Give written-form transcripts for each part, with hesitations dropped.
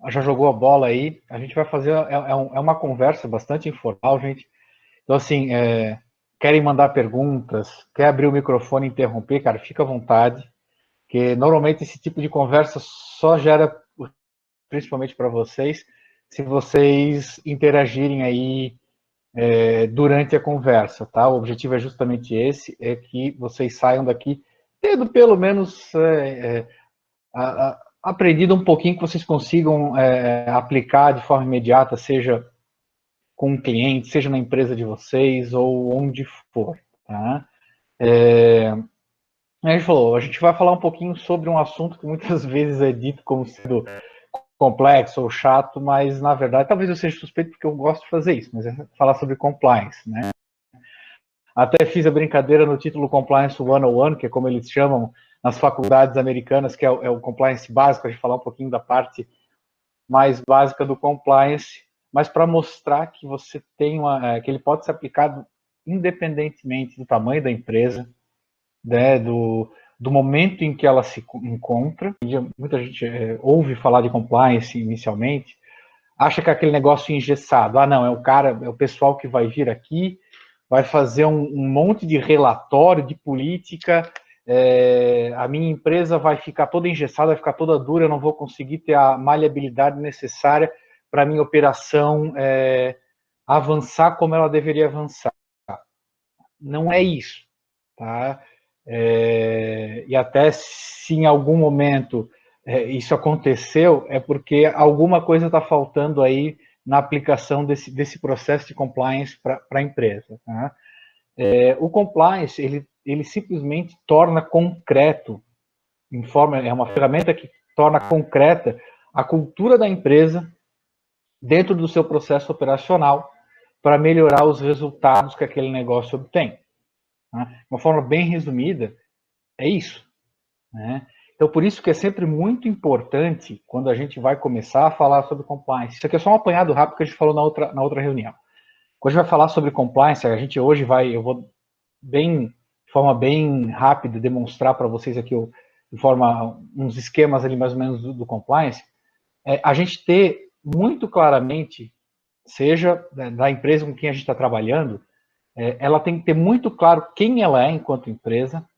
já jogou a bola aí. A gente vai fazer, é uma conversa bastante informal, gente. Então, assim, querem mandar perguntas, quer abrir o microfone e interromper, cara, fica à vontade, porque normalmente esse tipo de conversa só gera, principalmente para vocês, se vocês interagirem aí durante a conversa, tá? O objetivo é justamente esse, é que vocês saiam daqui tendo pelo menos aprendido um pouquinho que vocês consigam aplicar de forma imediata, seja com um cliente, seja na empresa de vocês ou onde for, tá? A gente falou, a gente vai falar um pouquinho sobre um assunto que muitas vezes é dito como sendo complexo ou chato, mas na verdade, talvez eu seja suspeito porque eu gosto de fazer isso, mas é falar sobre compliance, né? Até fiz a brincadeira no título Compliance 101, que é como eles chamam nas faculdades americanas, que é o compliance básico, a gente falar um pouquinho da parte mais básica do compliance, mas para mostrar que você tem que ele pode ser aplicado independentemente do tamanho da empresa, né, do momento em que ela se encontra. Muita gente ouve falar de compliance inicialmente, acha que é aquele negócio engessado. Ah, não, é o pessoal que vai vir aqui, vai fazer um monte de relatório de política, a minha empresa vai ficar toda engessada, vai ficar toda dura, eu não vou conseguir ter a maleabilidade necessária para a minha operação avançar como ela deveria avançar. Não é isso, tá? E até se em algum momento isso aconteceu, é porque alguma coisa está faltando aí na aplicação desse processo de compliance para a empresa. Tá? O compliance, ele simplesmente torna concreto, é uma ferramenta que torna concreta a cultura da empresa dentro do seu processo operacional para melhorar os resultados que aquele negócio obtém. Tá? De uma forma bem resumida, é isso. Né? Então, por isso que é sempre muito importante, quando a gente vai começar a falar sobre compliance, isso aqui é só um apanhado rápido que a gente falou na outra reunião. Quando a gente vai falar sobre compliance, a gente hoje eu vou de forma bem rápida demonstrar para vocês aqui de forma uns esquemas ali mais ou menos do compliance, a gente ter muito claramente, seja da empresa com quem a gente está trabalhando, ela tem que ter muito claro quem ela é enquanto empresa,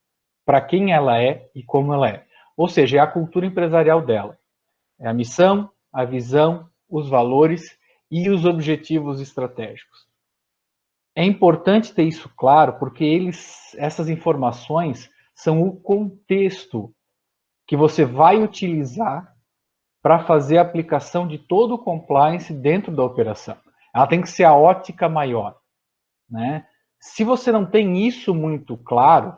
para quem ela é e como ela é. Ou seja, é a cultura empresarial dela. É a missão, a visão, os valores e os objetivos estratégicos. É importante ter isso claro, porque essas informações são o contexto que você vai utilizar para fazer a aplicação de todo o compliance dentro da operação. Ela tem que ser a ótica maior. Né? Se você não tem isso muito claro,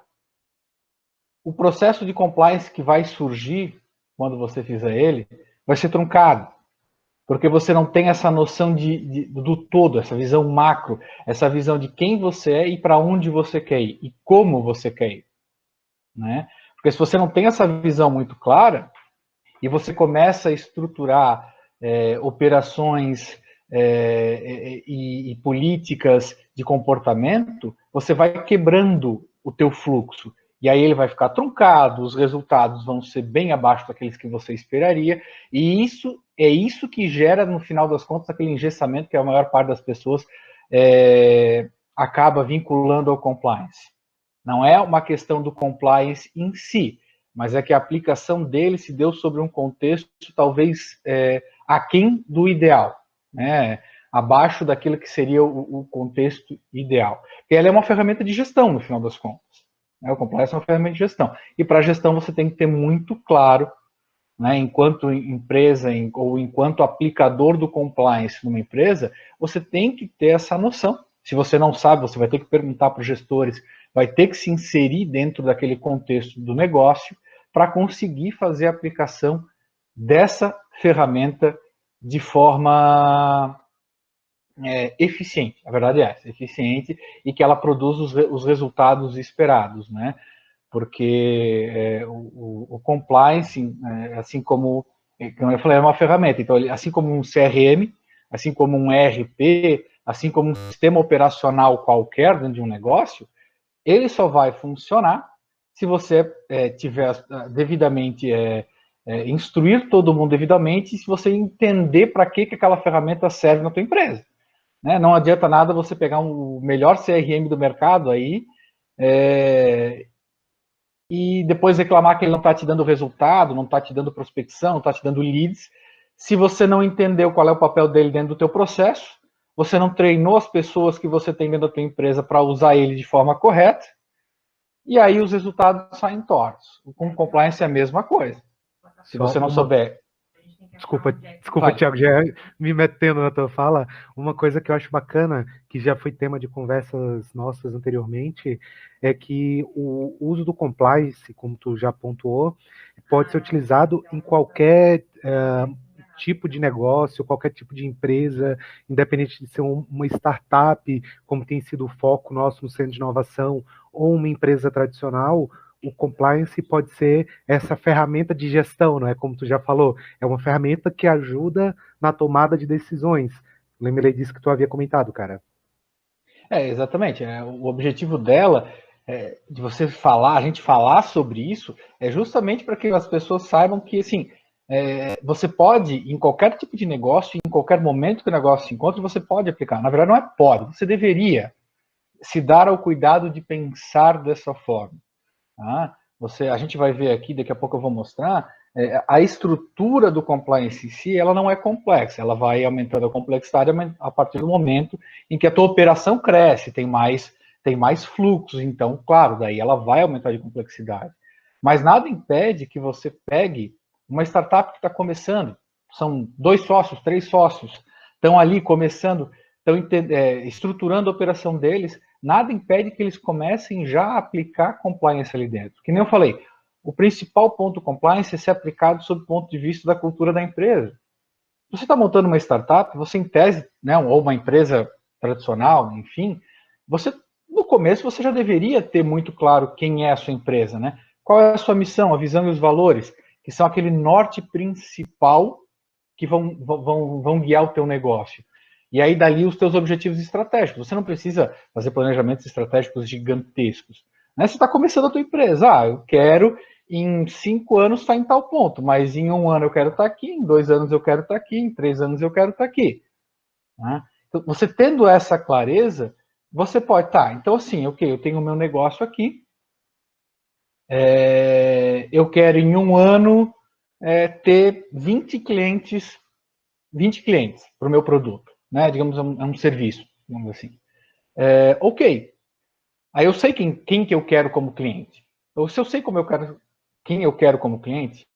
o processo de compliance que vai surgir quando você fizer ele vai ser truncado, porque você não tem essa noção do todo, essa visão macro, essa visão de quem você é e para onde você quer ir e como você quer ir. Né? Porque se você não tem essa visão muito clara e você começa a estruturar operações e políticas de comportamento, você vai quebrando o teu fluxo. E aí ele vai ficar truncado, os resultados vão ser bem abaixo daqueles que você esperaria, e isso que gera, no final das contas, aquele engessamento que a maior parte das pessoas acaba vinculando ao compliance. Não é uma questão do compliance em si, mas é que a aplicação dele se deu sobre um contexto talvez aquém do ideal, né? Abaixo daquilo que seria o contexto ideal. E ela é uma ferramenta de gestão, no final das contas. O compliance é uma ferramenta de gestão. E para a gestão você tem que ter muito claro, né, enquanto empresa ou enquanto aplicador do compliance numa empresa, você tem que ter essa noção. Se você não sabe, você vai ter que perguntar para os gestores, vai ter que se inserir dentro daquele contexto do negócio para conseguir fazer a aplicação dessa ferramenta de forma eficiente. A verdade é essa, eficiente, e que ela produz os resultados esperados, né? Porque o compliance, assim como eu falei, é uma ferramenta. Então, assim como um CRM, assim como um ERP, assim como um sistema operacional qualquer dentro de um negócio, ele só vai funcionar se você tiver devidamente instruir todo mundo devidamente, se você entender para que aquela ferramenta serve na tua empresa. Né? Não adianta nada você pegar o melhor CRM do mercado aí e depois reclamar que ele não está te dando resultado, não está te dando prospecção, não está te dando leads, se você não entendeu qual é o papel dele dentro do teu processo, você não treinou as pessoas que você tem dentro da tua empresa para usar ele de forma correta, e aí os resultados saem tortos. Com compliance é a mesma coisa. Se Só você não uma souber... Desculpa, Thiago, já me metendo na tua fala. Uma coisa que eu acho bacana, que já foi tema de conversas nossas anteriormente, é que o uso do compliance, como tu já pontuou, pode ser utilizado em qualquer tipo de negócio, qualquer tipo de empresa, independente de ser uma startup, como tem sido o foco nosso no Centro de Inovação, ou uma empresa tradicional. O compliance pode ser essa ferramenta de gestão, não é? Como tu já falou, é uma ferramenta que ajuda na tomada de decisões. Lembrei disso que tu havia comentado, cara. Exatamente. O objetivo dela, de você falar, a gente falar sobre isso, é justamente para que as pessoas saibam que, assim, você pode, em qualquer tipo de negócio, em qualquer momento que o negócio se encontra, você pode aplicar. Na verdade, não é pode, você deveria se dar ao cuidado de pensar dessa forma. Tá? A gente vai ver aqui, daqui a pouco eu vou mostrar, a estrutura do compliance em si, ela não é complexa, ela vai aumentando a complexidade a partir do momento em que a tua operação cresce, tem mais fluxos, então, claro, daí ela vai aumentar de complexidade. Mas nada impede que você pegue uma startup que está começando, são 2 sócios, 3 sócios, estão ali começando, estão estruturando a operação deles, nada impede que eles comecem já a aplicar compliance ali dentro. Que nem eu falei, o principal ponto do compliance é ser aplicado sob o ponto de vista da cultura da empresa. Se você está montando uma startup, você em tese, né, ou uma empresa tradicional, enfim, você no começo você já deveria ter muito claro quem é a sua empresa, né? Qual é a sua missão, a visão e os valores, que são aquele norte principal que vão guiar o teu negócio. E aí, dali, os teus objetivos estratégicos. Você não precisa fazer planejamentos estratégicos gigantescos. Né? Você está começando a tua empresa. Eu quero, em 5 anos, estar em tal ponto, mas em 1 ano eu quero estar aqui, em 2 anos eu quero estar aqui, em 3 anos eu quero estar aqui. Né? Então, você tendo essa clareza, você pode, então assim, ok, eu tenho o meu negócio aqui, eu quero em 1 ano ter 20 clientes para o meu produto, né? Digamos, é um serviço, digamos assim. Ok. Aí eu sei quem que eu quero como cliente. Ou se eu sei quem eu quero como cliente,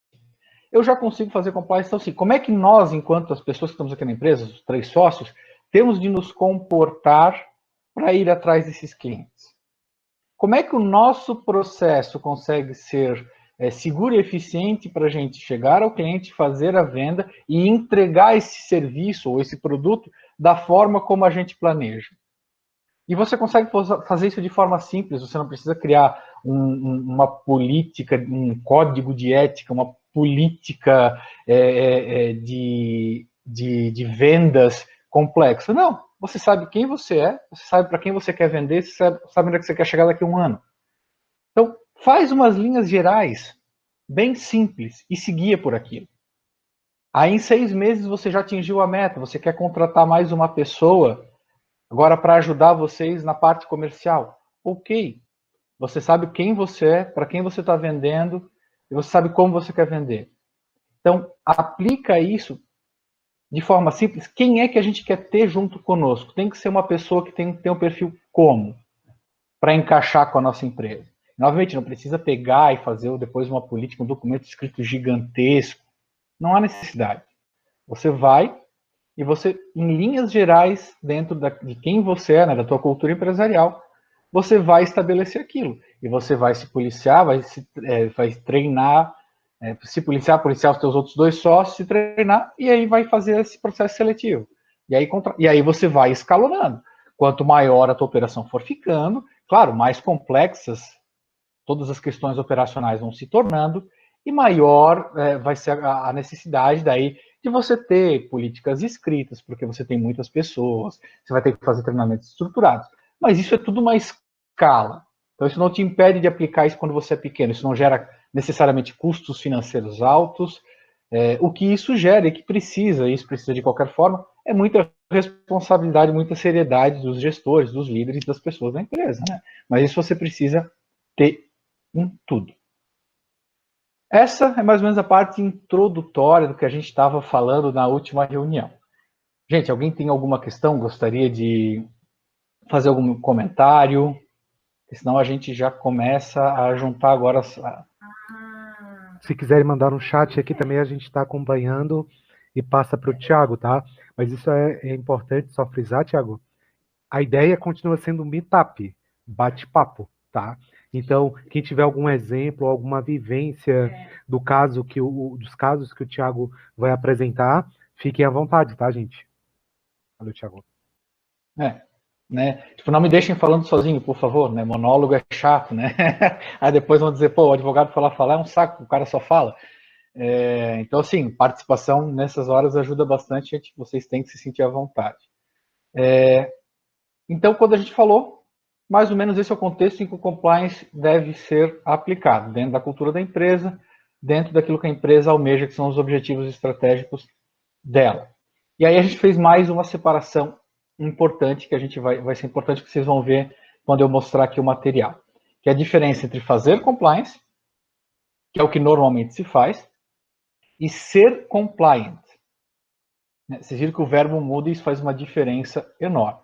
eu já consigo fazer compliance. Então, assim, como é que nós, enquanto as pessoas que estamos aqui na empresa, os 3 sócios, temos de nos comportar para ir atrás desses clientes? Como é que o nosso processo consegue ser seguro e eficiente para a gente chegar ao cliente, fazer a venda e entregar esse serviço ou esse produto da forma como a gente planeja? E você consegue fazer isso de forma simples, você não precisa criar uma política, um código de ética, uma política de vendas complexa. Não, você sabe quem você é, você sabe para quem você quer vender, você sabe onde é que você quer chegar daqui a 1 ano. Então, faz umas linhas gerais, bem simples, e se guia por aquilo. Aí, em 6 meses, você já atingiu a meta, você quer contratar mais uma pessoa, agora para ajudar vocês na parte comercial. Ok, você sabe quem você é, para quem você está vendendo, e você sabe como você quer vender. Então, aplica isso de forma simples. Quem é que a gente quer ter junto conosco? Tem que ser uma pessoa que tem um perfil como? Para encaixar com a nossa empresa. Novamente, não precisa pegar e fazer depois uma política, um documento escrito gigantesco. Não há necessidade. Você vai e você, em linhas gerais, dentro de quem você é, né, da tua cultura empresarial, você vai estabelecer aquilo. E você vai se policiar, vai treinar, se policiar os teus outros 2 sócios, se treinar, e aí vai fazer esse processo seletivo. E aí você vai escalonando. Quanto maior a tua operação for ficando, claro, mais complexas todas as questões operacionais vão se tornando, e maior vai ser a necessidade daí de você ter políticas escritas, porque você tem muitas pessoas, você vai ter que fazer treinamentos estruturados. Mas isso é tudo uma escala. Então isso não te impede de aplicar isso quando você é pequeno, isso não gera necessariamente custos financeiros altos. O que isso gera e que isso precisa de qualquer forma, é muita responsabilidade, muita seriedade dos gestores, dos líderes, das pessoas da empresa, né? Mas isso você precisa ter em tudo. Essa é mais ou menos a parte introdutória do que a gente estava falando na última reunião. Gente, alguém tem alguma questão? Gostaria de fazer algum comentário? Senão a gente já começa a juntar agora. Se quiserem mandar um chat aqui também, a gente está acompanhando e passa para o Thiago, tá? Mas isso é importante só frisar, Thiago. A ideia continua sendo um meetup, bate-papo, tá? Então, quem tiver algum exemplo, alguma vivência dos casos que o Thiago vai apresentar, fiquem à vontade, tá, gente? Valeu, Thiago. Né? Tipo, não me deixem falando sozinho, por favor, né? Monólogo é chato, né? Aí depois vão dizer, pô, o advogado falar é um saco, o cara só fala. Então, assim, participação nessas horas ajuda bastante, gente, vocês têm que se sentir à vontade. Então, quando a gente falou, mais ou menos esse é o contexto em que o compliance deve ser aplicado, dentro da cultura da empresa, dentro daquilo que a empresa almeja, que são os objetivos estratégicos dela. E aí a gente fez mais uma separação importante, que a gente vai ser importante, que vocês vão ver quando eu mostrar aqui o material, que é a diferença entre fazer compliance, que é o que normalmente se faz, e ser compliant. Vocês viram que o verbo muda e isso faz uma diferença enorme.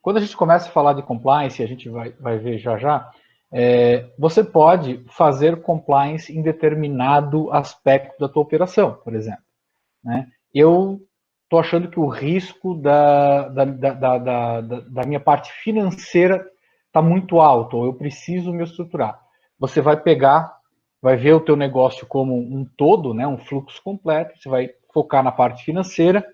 Quando a gente começa a falar de compliance, a gente vai ver já, você pode fazer compliance em determinado aspecto da tua operação, por exemplo. Eu estou achando que o risco da minha parte financeira está muito alto, ou eu preciso me estruturar. Você vai ver o teu negócio como um todo, um fluxo completo, você vai focar na parte financeira,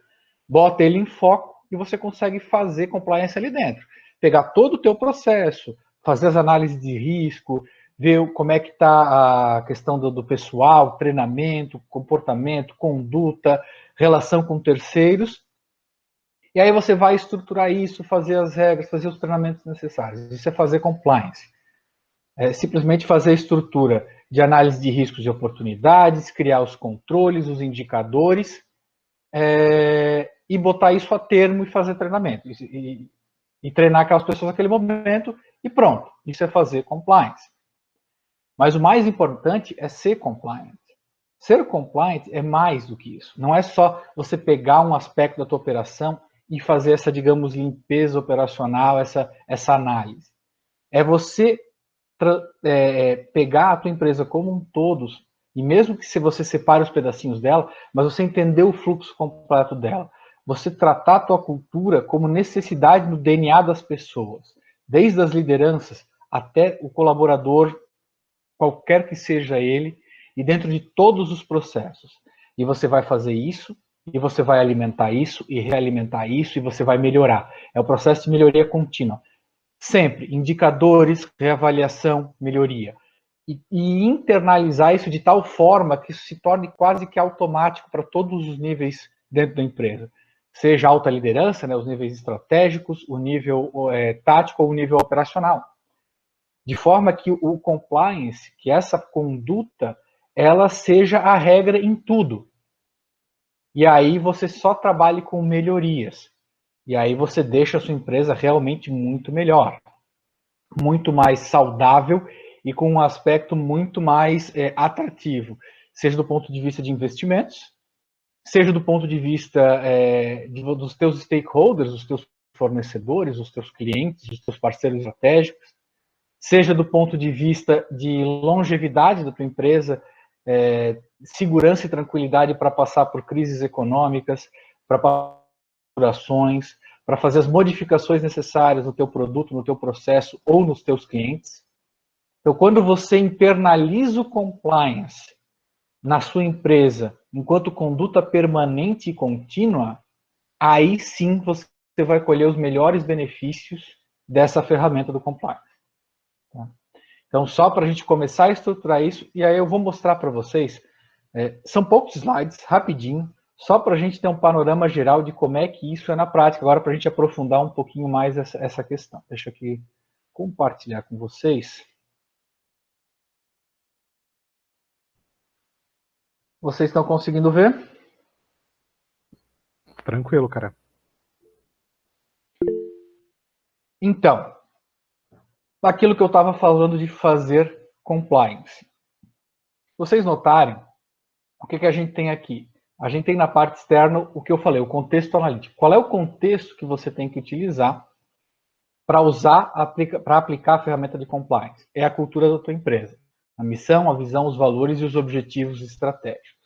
bota ele em foco e você consegue fazer compliance ali dentro. Pegar todo o teu processo, fazer as análises de risco, ver como é que está a questão do pessoal, treinamento, comportamento, conduta, relação com terceiros, e aí você vai estruturar isso, fazer as regras, fazer os treinamentos necessários. Isso é fazer compliance. É simplesmente fazer a estrutura de análise de riscos e oportunidades, criar os controles, os indicadores, e botar isso a termo e fazer treinamento. E treinar aquelas pessoas naquele momento e pronto. Isso é fazer compliance. Mas o mais importante é ser compliant. Ser compliant é mais do que isso. Não é só você pegar um aspecto da tua operação e fazer essa, digamos, limpeza operacional, essa análise. É você pegar a tua empresa como um todo, e mesmo que se você separe os pedacinhos dela, mas você entender o fluxo completo dela. Você tratar a tua cultura como necessidade no DNA das pessoas, desde as lideranças até o colaborador, qualquer que seja ele, e dentro de todos os processos. E você vai fazer isso, e você vai alimentar isso, e realimentar isso, e você vai melhorar. É o processo de melhoria contínua. Sempre, indicadores, reavaliação, melhoria. E internalizar isso de tal forma que isso se torne quase que automático para todos os níveis dentro da empresa. Seja alta liderança, os níveis estratégicos, o nível tático ou o nível operacional. De forma que o compliance, que essa conduta, ela seja a regra em tudo. E aí você só trabalhe com melhorias. E aí você deixa a sua empresa realmente muito melhor, muito mais saudável e com um aspecto muito mais atrativo, seja do ponto de vista de investimentos, seja do ponto de vista dos teus stakeholders, os teus fornecedores, os teus clientes, os teus parceiros estratégicos, seja do ponto de vista de longevidade da tua empresa, segurança e tranquilidade para passar por crises econômicas, para ações, para fazer as modificações necessárias no teu produto, no teu processo ou nos teus clientes. Então, quando você internaliza o compliance na sua empresa enquanto conduta permanente e contínua, aí sim você vai colher os melhores benefícios dessa ferramenta do compliance. Então, só para a gente começar a estruturar isso, e aí eu vou mostrar para vocês, são poucos slides, rapidinho, só para a gente ter um panorama geral de como é que isso é na prática, agora para a gente aprofundar um pouquinho mais essa questão. Deixa eu aqui compartilhar com vocês. Vocês estão conseguindo ver? Tranquilo, cara. Então, daquilo que eu estava falando de fazer compliance. Vocês notarem, o que a gente tem aqui? A gente tem na parte externa o que eu falei, o contexto analítico. Qual é o contexto que você tem que utilizar para aplicar a ferramenta de compliance? É a cultura da tua empresa. A missão, a visão, os valores e os objetivos estratégicos.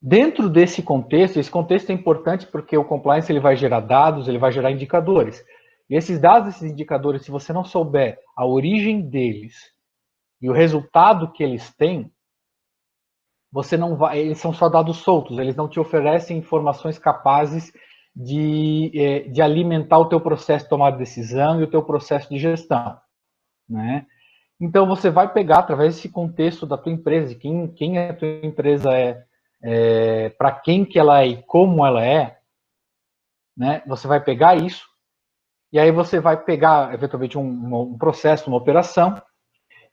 Dentro desse contexto, esse contexto é importante porque o compliance ele vai gerar dados, ele vai gerar indicadores. E esses dados, esses indicadores, se você não souber a origem deles e o resultado que eles têm, você não vai, eles são só dados soltos, eles não te oferecem informações capazes de alimentar o teu processo de tomada de decisão e o teu processo de gestão, né? Então você vai pegar através desse contexto da tua empresa, de quem a tua empresa para quem que ela é e como ela é, né? Você vai pegar isso e aí você vai pegar eventualmente um processo, uma operação.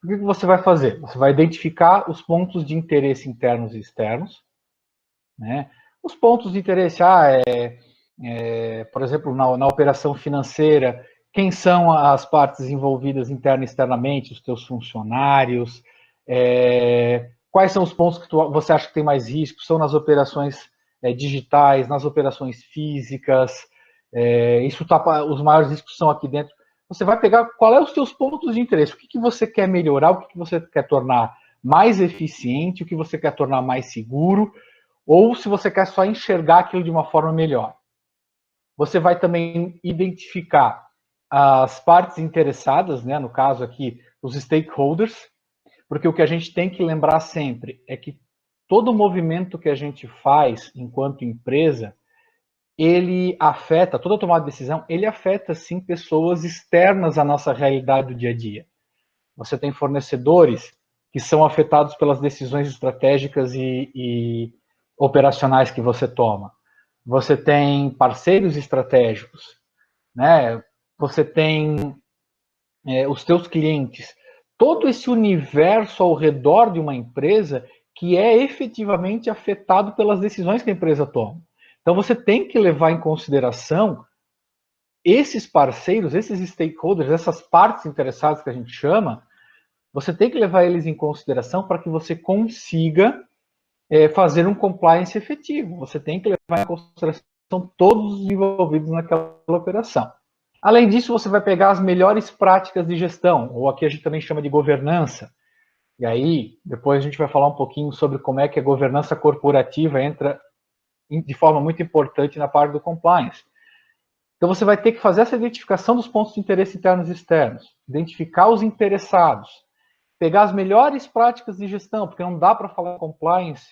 O que você vai fazer? Você vai identificar os pontos de interesse internos e externos, né? Os pontos de interesse, por exemplo, na operação financeira, quem são as partes envolvidas interna e externamente, os teus funcionários, quais são os pontos que você acha que tem mais risco, são nas operações digitais, nas operações físicas, os maiores riscos são aqui dentro. Você vai pegar qual é os teus pontos de interesse, o que você quer melhorar, o que você quer tornar mais eficiente, o que você quer tornar mais seguro, ou se você quer só enxergar aquilo de uma forma melhor. Você vai também identificar as partes interessadas, né, no caso aqui, os stakeholders, porque o que a gente tem que lembrar sempre é que todo movimento que a gente faz enquanto empresa, ele afeta, toda tomada de decisão, ele afeta, sim, pessoas externas à nossa realidade do dia a dia. Você tem fornecedores que são afetados pelas decisões estratégicas e operacionais que você toma. Você tem parceiros estratégicos, né? Você tem os teus clientes. Todo esse universo ao redor de uma empresa que é efetivamente afetado pelas decisões que a empresa toma. Então você tem que levar em consideração esses parceiros, esses stakeholders, essas partes interessadas que a gente chama, você tem que levar eles em consideração para que você consiga fazer um compliance efetivo. Você tem que levar em consideração todos os envolvidos naquela operação. Além disso, você vai pegar as melhores práticas de gestão, ou aqui a gente também chama de governança. E aí, depois a gente vai falar um pouquinho sobre como é que a governança corporativa entra de forma muito importante na parte do compliance. Então você vai ter que fazer essa identificação dos pontos de interesse internos e externos, identificar os interessados, pegar as melhores práticas de gestão, porque não dá para falar compliance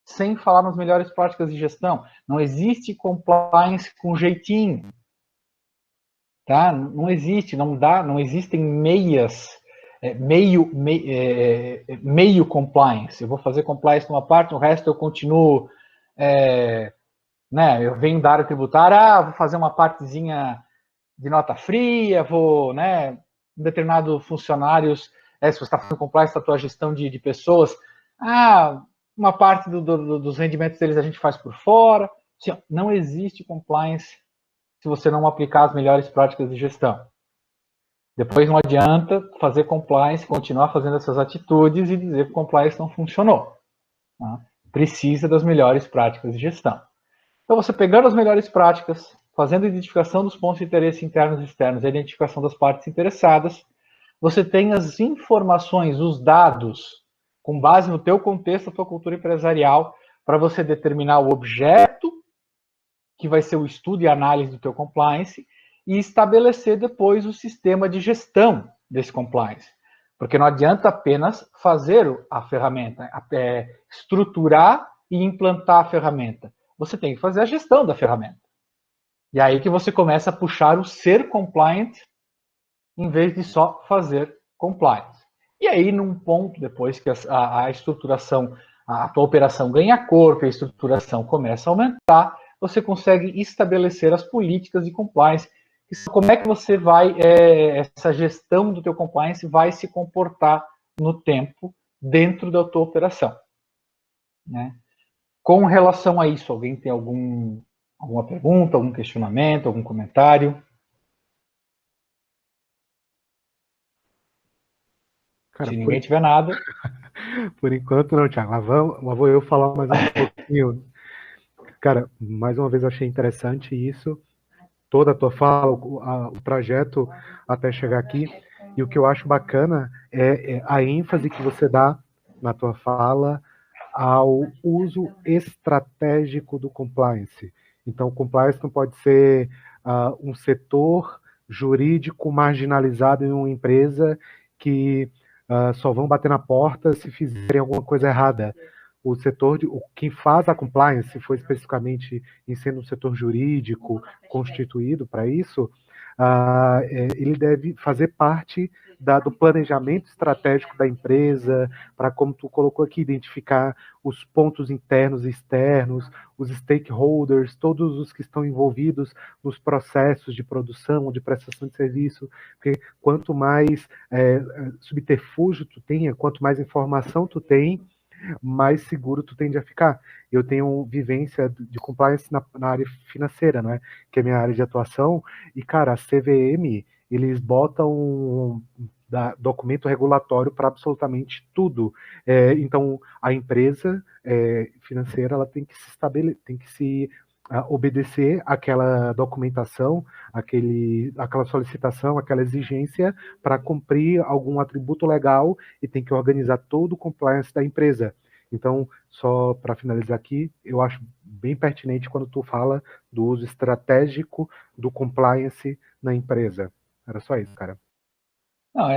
sem falar nas melhores práticas de gestão. Não existe compliance com jeitinho. Tá? Não existe, não dá, não existem meio compliance. Eu vou fazer compliance numa parte, no resto eu continuo, né? Eu venho da área tributária, vou fazer uma partezinha de nota fria, vou, né? Determinados funcionários, se você está fazendo compliance da tua gestão de pessoas, uma parte dos rendimentos deles a gente faz por fora. Assim, não existe compliance se você não aplicar as melhores práticas de gestão. Depois não adianta fazer compliance, continuar fazendo essas atitudes e dizer que o compliance não funcionou. Tá? Precisa das melhores práticas de gestão. Então, você pegando as melhores práticas, fazendo a identificação dos pontos de interesse internos e externos, a identificação das partes interessadas, você tem as informações, os dados, com base no teu contexto, a tua cultura empresarial, para você determinar o objeto que vai ser o estudo e análise do teu compliance, e estabelecer depois o sistema de gestão desse compliance. Porque não adianta apenas fazer a ferramenta, estruturar e implantar a ferramenta. Você tem que fazer a gestão da ferramenta. E aí que você começa a puxar o ser compliant em vez de só fazer compliance. E aí, num ponto, depois que a estruturação, a tua operação ganha corpo, a estruturação começa a aumentar, você consegue estabelecer as políticas de compliance. Como é que você vai, essa gestão do teu compliance vai se comportar no tempo dentro da tua operação. né? Com relação a isso, alguém tem alguma pergunta, algum questionamento, algum comentário? Cara, Se ninguém tiver nada. por enquanto não, Thiago. Lá vou eu falar mais um pouquinho. Cara, mais uma vez eu achei interessante isso, toda a tua fala, o trajeto até chegar aqui. E o que eu acho bacana é a ênfase que você dá na tua fala ao uso estratégico do compliance. Então, compliance não pode ser um setor jurídico marginalizado em uma empresa que só vão bater na porta se fizerem alguma coisa errada. O setor, quem faz a compliance, se for especificamente em sendo um setor jurídico constituído para isso, ele deve fazer parte do planejamento estratégico da empresa, para, como tu colocou aqui, identificar os pontos internos e externos, os stakeholders, todos os que estão envolvidos nos processos de produção, de prestação de serviço, porque quanto mais subterfúgio tu tenha, quanto mais informação tu tem, mais seguro tu tende a ficar. Eu tenho vivência de compliance na área financeira, né, que é minha área de atuação, e, cara, a CVM, eles botam documento regulatório para absolutamente tudo. Então, a empresa financeira, ela tem que se obedecer àquela documentação, aquela solicitação, aquela exigência para cumprir algum atributo legal e tem que organizar todo o compliance da empresa. Então, só para finalizar aqui, eu acho bem pertinente quando tu fala do uso estratégico do compliance na empresa. Era só isso, cara. Não,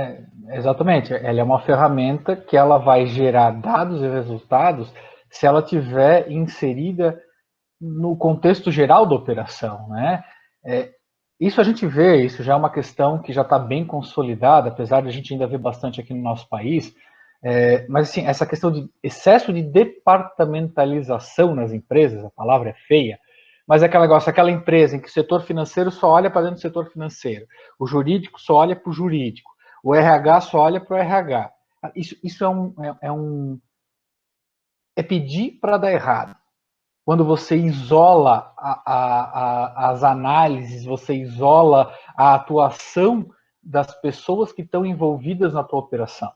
exatamente. Ela é uma ferramenta que ela vai gerar dados e resultados se ela tiver inserida no contexto geral da operação, né? Isso a gente vê, isso já é uma questão que já está bem consolidada, apesar de a gente ainda ver bastante aqui no nosso país, mas assim, essa questão de excesso de departamentalização nas empresas, a palavra é feia, mas é aquele negócio, aquela empresa em que o setor financeiro só olha para dentro do setor financeiro, o jurídico só olha para o jurídico, o RH só olha para o RH. Isso é pedir para dar errado. Quando você isola as análises, você isola a atuação das pessoas que estão envolvidas na tua operação.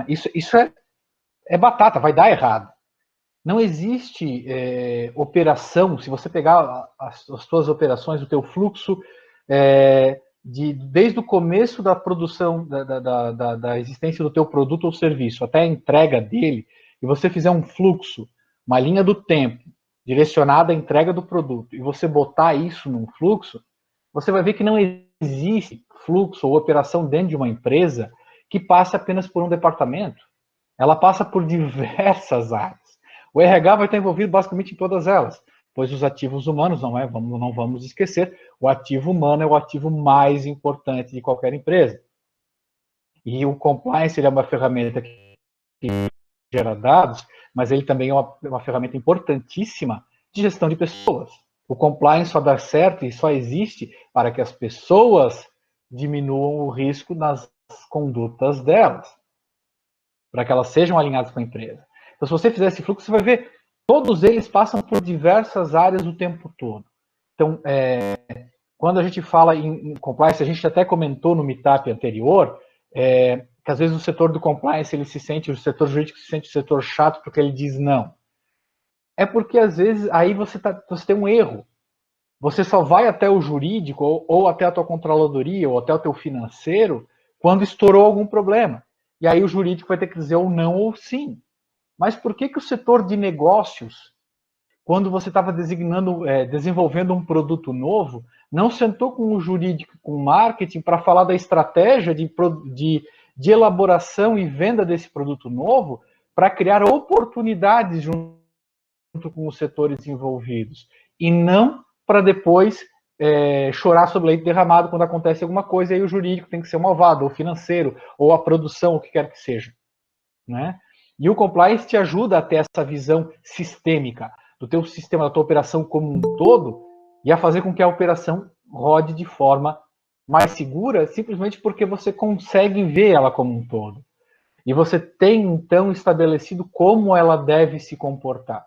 Isso é batata, vai dar errado. Não existe operação, se você pegar as suas operações, o teu fluxo, desde o começo da produção, da existência do teu produto ou serviço, até a entrega dele, e você fizer um fluxo, uma linha do tempo, direcionada à entrega do produto, e você botar isso num fluxo, você vai ver que não existe fluxo ou operação dentro de uma empresa que passe apenas por um departamento. Ela passa por diversas áreas. O RH vai estar envolvido basicamente em todas elas, pois os ativos humanos, não vamos esquecer, o ativo humano é o ativo mais importante de qualquer empresa. E o compliance ele é uma ferramenta que gera dados, mas ele também é uma ferramenta importantíssima de gestão de pessoas. O compliance só dá certo e só existe para que as pessoas diminuam o risco nas condutas delas, para que elas sejam alinhadas com a empresa. Então, se você fizer esse fluxo, você vai ver todos eles passam por diversas áreas o tempo todo. Então, quando a gente fala em compliance, a gente até comentou no meetup anterior, que às vezes o setor do compliance, o setor jurídico se sente o setor chato porque ele diz não. É porque às vezes aí você tem um erro. Você só vai até o jurídico ou até a tua controladoria ou até o teu financeiro quando estourou algum problema. E aí o jurídico vai ter que dizer ou não ou sim. Mas por que o setor de negócios, quando você estava desenvolvendo um produto novo, não sentou com o jurídico, com o marketing, para falar da estratégia de elaboração e venda desse produto novo, para criar oportunidades junto com os setores envolvidos, e não para depois chorar sobre leite derramado quando acontece alguma coisa, e aí o jurídico tem que ser malvado, ou financeiro, ou a produção, o que quer que seja, né? E o compliance te ajuda a ter essa visão sistêmica do teu sistema, da tua operação como um todo, e a fazer com que a operação rode de forma mais segura, simplesmente porque você consegue ver ela como um todo. E você tem, então, estabelecido como ela deve se comportar.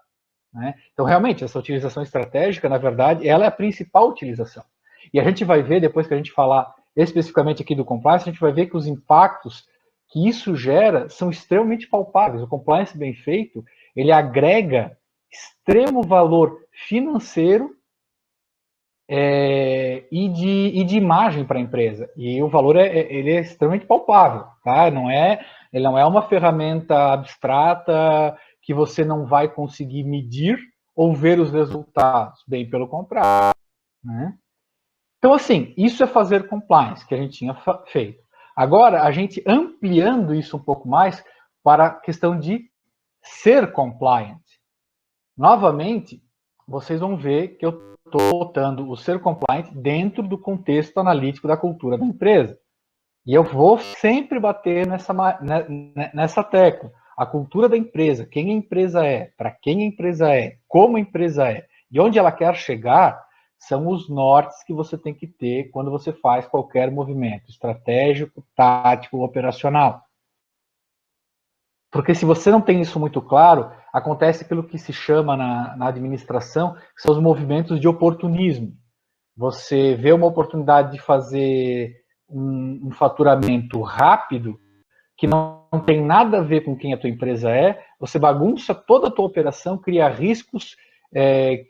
Né? Então, realmente, essa utilização estratégica, na verdade, ela é a principal utilização. E a gente vai ver, depois que a gente falar especificamente aqui do compliance, a gente vai ver que os impactos que isso gera são extremamente palpáveis. O compliance bem feito, ele agrega extremo valor financeiro e de imagem para a empresa. E o valor ele é extremamente palpável. Tá? Ele não é uma ferramenta abstrata que você não vai conseguir medir ou ver os resultados. Bem pelo contrário. Né? Então, assim, isso é fazer compliance, que a gente tinha feito. Agora, a gente ampliando isso um pouco mais para a questão de ser compliant. Novamente, vocês vão ver que eu estou botando o ser compliant dentro do contexto analítico da cultura da empresa. E eu vou sempre bater nessa tecla. A cultura da empresa, quem a empresa é, para quem a empresa é, como a empresa é, e onde ela quer chegar, são os nortes que você tem que ter quando você faz qualquer movimento estratégico, tático, operacional. Porque se você não tem isso muito claro, acontece aquilo que se chama na administração, que são os movimentos de oportunismo. Você vê uma oportunidade de fazer um faturamento rápido, que não tem nada a ver com quem a tua empresa é, você bagunça toda a tua operação, cria riscos,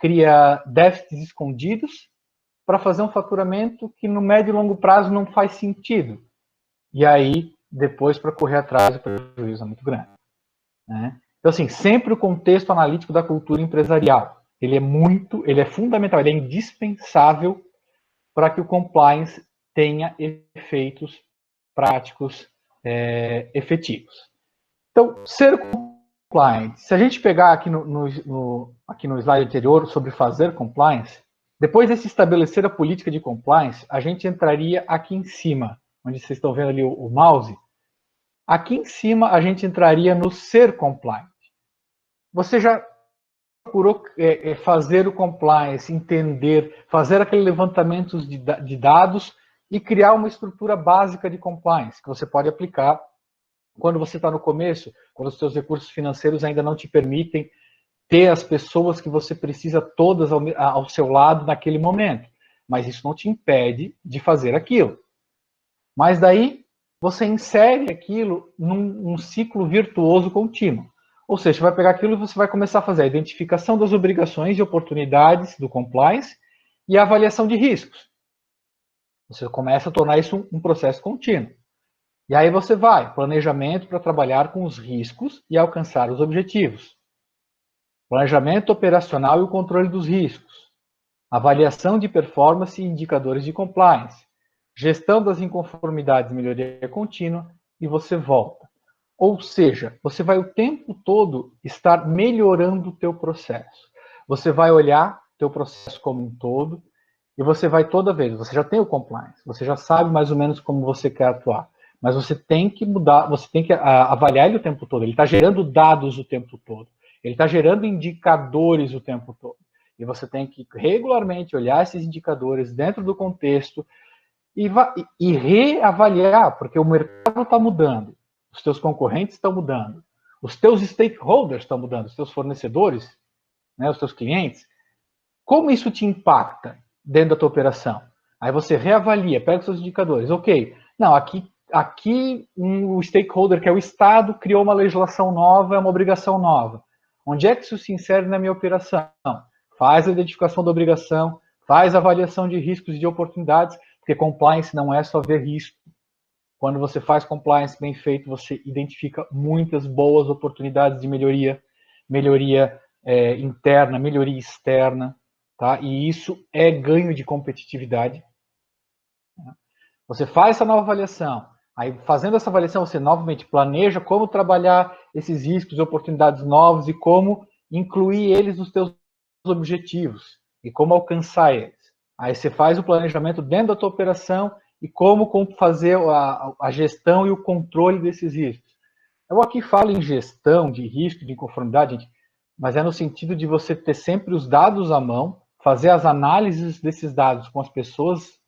cria déficits escondidos, para fazer um faturamento que no médio e longo prazo não faz sentido. E aí, depois, para correr atrás, o prejuízo é muito grande. Né? Então, assim, sempre o contexto analítico da cultura empresarial. Ele é fundamental, ele é indispensável para que o compliance tenha efeitos práticos efetivos. Então, ser compliance. Se a gente pegar aqui aqui no slide anterior sobre fazer compliance, depois de se estabelecer a política de compliance, a gente entraria aqui em cima, onde vocês estão vendo ali o mouse. Aqui em cima, a gente entraria no ser compliant. Você já procurou fazer o compliance, entender, fazer aquele levantamento de dados e criar uma estrutura básica de compliance que você pode aplicar quando você está no começo, quando os seus recursos financeiros ainda não te permitem ter as pessoas que você precisa todas ao seu lado naquele momento. Mas isso não te impede de fazer aquilo. Mas daí você insere aquilo num ciclo virtuoso contínuo. Ou seja, você vai pegar aquilo e você vai começar a fazer a identificação das obrigações e oportunidades do compliance e a avaliação de riscos. Você começa a tornar isso um processo contínuo. E aí você vai, planejamento para trabalhar com os riscos e alcançar os objetivos. Planejamento operacional e o controle dos riscos. Avaliação de performance e indicadores de compliance. Gestão das inconformidades e melhoria contínua, e você volta. Ou seja, você vai o tempo todo estar melhorando o teu processo. Você vai olhar o teu processo como um todo, e você vai toda vez, você já tem o compliance, você já sabe mais ou menos como você quer atuar, mas você tem que mudar, você tem que avaliar ele o tempo todo, ele está gerando dados o tempo todo, ele está gerando indicadores o tempo todo, e você tem que regularmente olhar esses indicadores dentro do contexto e reavaliar, porque o mercado está mudando, os teus concorrentes estão mudando, os teus stakeholders estão mudando, os teus fornecedores, né, os teus clientes. Como isso te impacta dentro da tua operação? Aí você reavalia, pega os seus indicadores. Ok, não, aqui o stakeholder, que é o Estado, criou uma legislação nova, é uma obrigação nova. Onde é que isso se insere na minha operação? Faz a identificação da obrigação, faz a avaliação de riscos e de oportunidades, porque compliance não é só ver risco. Quando você faz compliance bem feito, você identifica muitas boas oportunidades de melhoria interna, melhoria externa, tá? E isso é ganho de competitividade. Você faz essa nova avaliação, aí fazendo essa avaliação você novamente planeja como trabalhar esses riscos e oportunidades novos e como incluir eles nos teus objetivos e como alcançar eles. Aí você faz o planejamento dentro da tua operação e como fazer a gestão e o controle desses riscos. Eu aqui falo em gestão de risco, de inconformidade, gente, mas é no sentido de você ter sempre os dados à mão, fazer as análises desses dados com as pessoas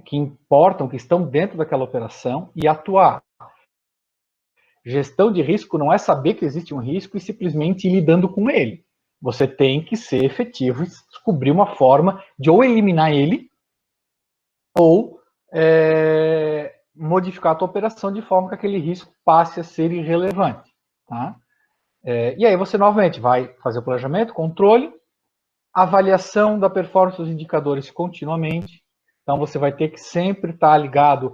que importam, que estão dentro daquela operação e atuar. Gestão de risco não é saber que existe um risco e simplesmente ir lidando com ele. Você tem que ser efetivo e descobrir uma forma de ou eliminar ele ou modificar a tua operação de forma que aquele risco passe a ser irrelevante. Tá? E aí você novamente vai fazer o planejamento, controle, avaliação da performance dos indicadores continuamente. Então você vai ter que sempre estar ligado,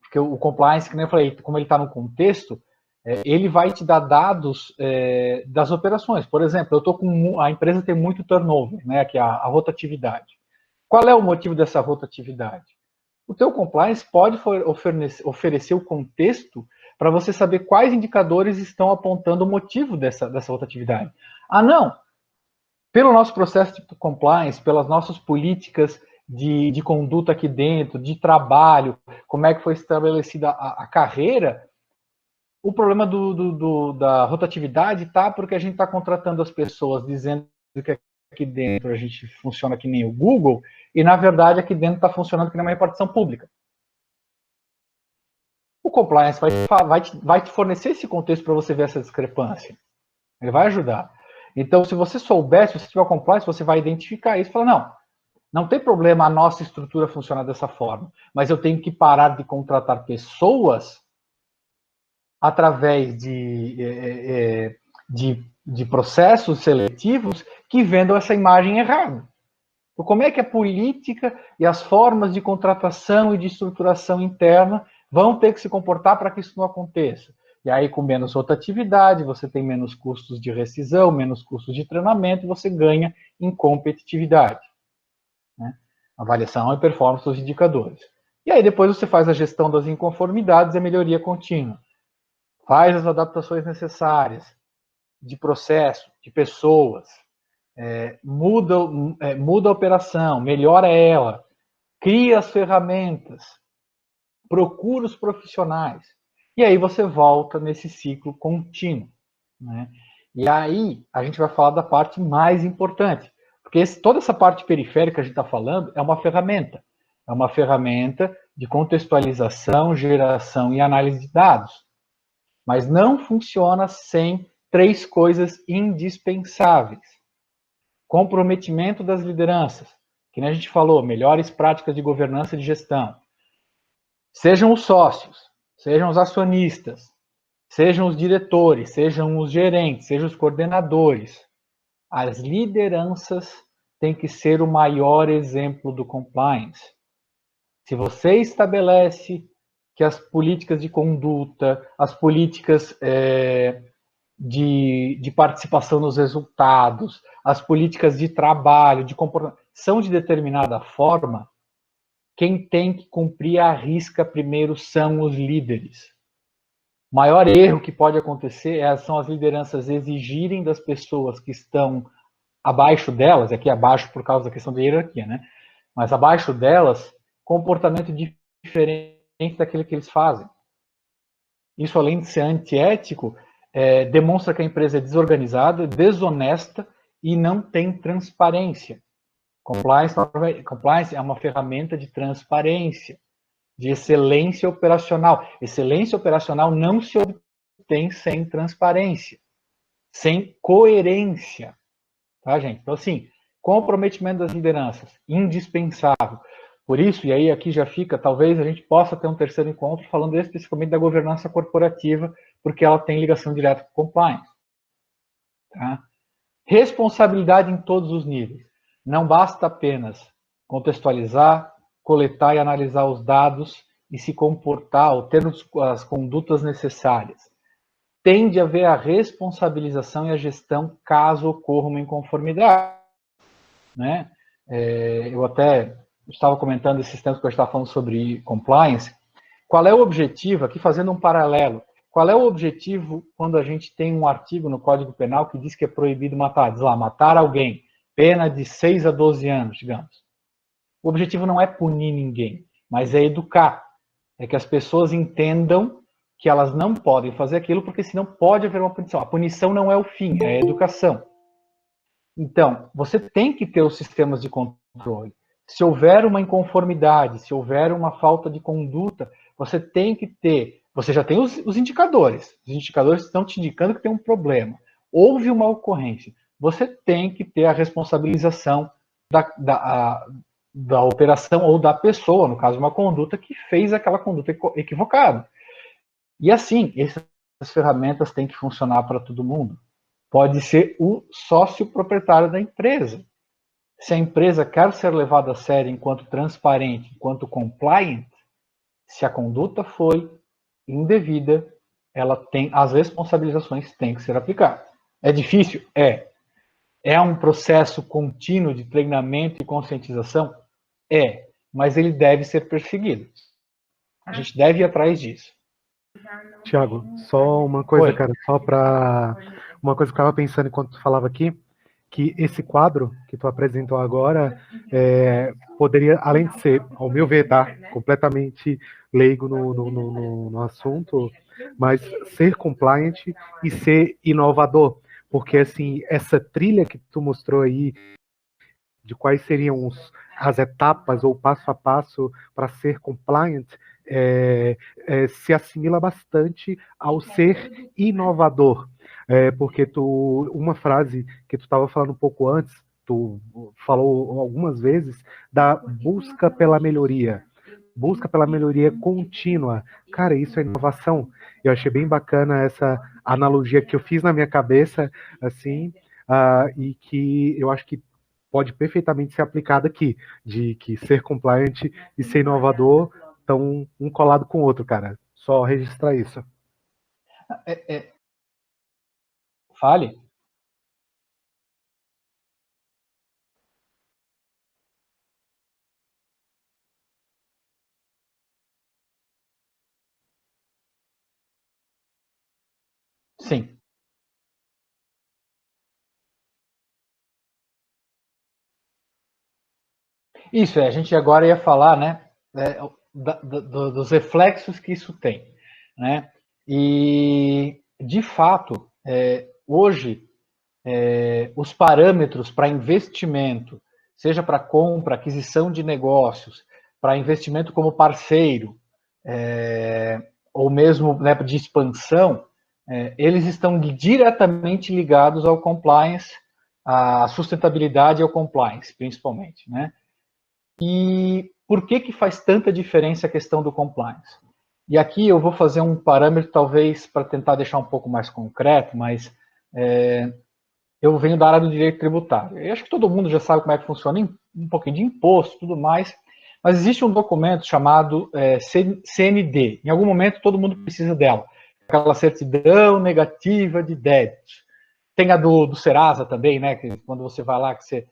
porque o compliance, que nem eu falei, como ele está no contexto, ele vai te dar dados das operações. Por exemplo, a empresa tem muito turnover, né, que é a rotatividade. Qual é o motivo dessa rotatividade? O teu compliance pode oferecer o contexto para você saber quais indicadores estão apontando o motivo dessa rotatividade. Ah, não! Pelo nosso processo de compliance, pelas nossas políticas de conduta aqui dentro, de trabalho, como é que foi estabelecida a carreira, o problema da rotatividade está porque a gente está contratando as pessoas dizendo que aqui dentro a gente funciona que nem o Google, e na verdade aqui dentro está funcionando que nem uma repartição pública. O compliance vai te fornecer esse contexto para você ver essa discrepância. Ele vai ajudar. Então, se você souber, se você tiver compliance, você vai identificar isso e falar, não tem problema a nossa estrutura funcionar dessa forma, mas eu tenho que parar de contratar pessoas através de processos seletivos que vendam essa imagem errada. Então, como é que a política e as formas de contratação e de estruturação interna vão ter que se comportar para que isso não aconteça? E aí, com menos rotatividade, você tem menos custos de rescisão, menos custos de treinamento, e você ganha em competitividade. Né? Avaliação e performance dos indicadores. E aí, depois você faz a gestão das inconformidades e a melhoria contínua. Faz as adaptações necessárias de processo, de pessoas, muda a operação, melhora ela, cria as ferramentas, procura os profissionais. E aí você volta nesse ciclo contínuo. Né? E aí a gente vai falar da parte mais importante. Porque toda essa parte periférica que a gente está falando é uma ferramenta. É uma ferramenta de contextualização, geração e análise de dados. Mas não funciona sem 3 coisas indispensáveis. Comprometimento das lideranças, que nem a gente falou, melhores práticas de governança e de gestão. Sejam os sócios, sejam os acionistas, sejam os diretores, sejam os gerentes, sejam os coordenadores. As lideranças têm que ser o maior exemplo do compliance. Se você estabelece que as políticas de conduta, as políticas de participação nos resultados, as políticas de trabalho, de comportamento, são de determinada forma, quem tem que cumprir a risca primeiro são os líderes. O maior erro que pode acontecer são as lideranças exigirem das pessoas que estão abaixo delas, aqui abaixo por causa da questão da hierarquia, né? Mas abaixo delas, comportamento diferente daquele que eles fazem. Isso, além de ser antiético, demonstra que a empresa é desorganizada, desonesta e não tem transparência. Compliance é uma ferramenta de transparência, de excelência operacional. Excelência operacional não se obtém sem transparência, sem coerência. Tá, gente? Então, assim, comprometimento das lideranças, indispensável. Por isso, e aí aqui já fica, talvez a gente possa ter um terceiro encontro falando especificamente da governança corporativa, porque ela tem ligação direta com o compliance. Tá? Responsabilidade em todos os níveis. Não basta apenas contextualizar, coletar e analisar os dados e se comportar ou ter as condutas necessárias. Tem de haver a responsabilização e a gestão caso ocorra uma inconformidade. Né? Eu até estava comentando esses tempos que eu estava falando sobre compliance. Qual é o objetivo, aqui fazendo um paralelo, qual é o objetivo quando a gente tem um artigo no Código Penal que diz que é proibido matar? Diz lá, matar alguém, pena de 6 a 12 anos, digamos. O objetivo não é punir ninguém, mas é educar. É que as pessoas entendam que elas não podem fazer aquilo, porque senão pode haver uma punição. A punição não é o fim, é a educação. Então, você tem que ter os sistemas de controle. Se houver uma inconformidade, se houver uma falta de conduta, você tem que ter Você já tem os indicadores. Os indicadores estão te indicando que tem um problema. Houve uma ocorrência. Você tem que ter a responsabilização da operação ou da pessoa, no caso, uma conduta que fez aquela conduta equivocada. E assim, essas ferramentas têm que funcionar para todo mundo. Pode ser o sócio proprietário da empresa. Se a empresa quer ser levada a sério enquanto transparente, enquanto compliant, se a conduta foi indevida, ela tem, as responsabilizações têm que ser aplicadas. É difícil? É. É um processo contínuo de treinamento e conscientização? É. Mas ele deve ser perseguido. A gente deve ir atrás disso. Tiago, só uma coisa, cara, só para uma coisa que eu estava pensando enquanto tu falava aqui, que esse quadro que tu apresentou agora poderia, além de ser, ao meu ver, tá, completamente leigo no assunto, mas ser compliant e ser inovador, porque assim, essa trilha que tu mostrou aí de quais seriam as etapas ou passo a passo para ser compliant, se assimila bastante ao ser inovador. Porque uma frase que tu estava falando um pouco antes, tu falou algumas vezes, da busca pela melhoria. Busca pela melhoria contínua. Cara, isso é inovação. Eu achei bem bacana essa analogia que eu fiz na minha cabeça, assim, e que eu acho que pode perfeitamente ser aplicada aqui, de que ser compliant e ser inovador estão um colado com o outro, cara. Só registrar isso. Fale. Sim. Isso, a gente agora ia falar, né, dos reflexos que isso tem, né? E, de fato, hoje, os parâmetros para investimento, seja para compra, aquisição de negócios, para investimento como parceiro, ou mesmo, né, de expansão, eles estão diretamente ligados ao compliance, à sustentabilidade e ao compliance, principalmente, né? E por que faz tanta diferença a questão do compliance? E aqui eu vou fazer um parâmetro, talvez, para tentar deixar um pouco mais concreto, mas eu venho da área do direito tributário. Eu acho que todo mundo já sabe como é que funciona um pouquinho de imposto e tudo mais, mas existe um documento chamado CND. Em algum momento todo mundo precisa dela. Aquela certidão negativa de débitos. Tem a do Serasa também, né? Que quando você vai lá, que você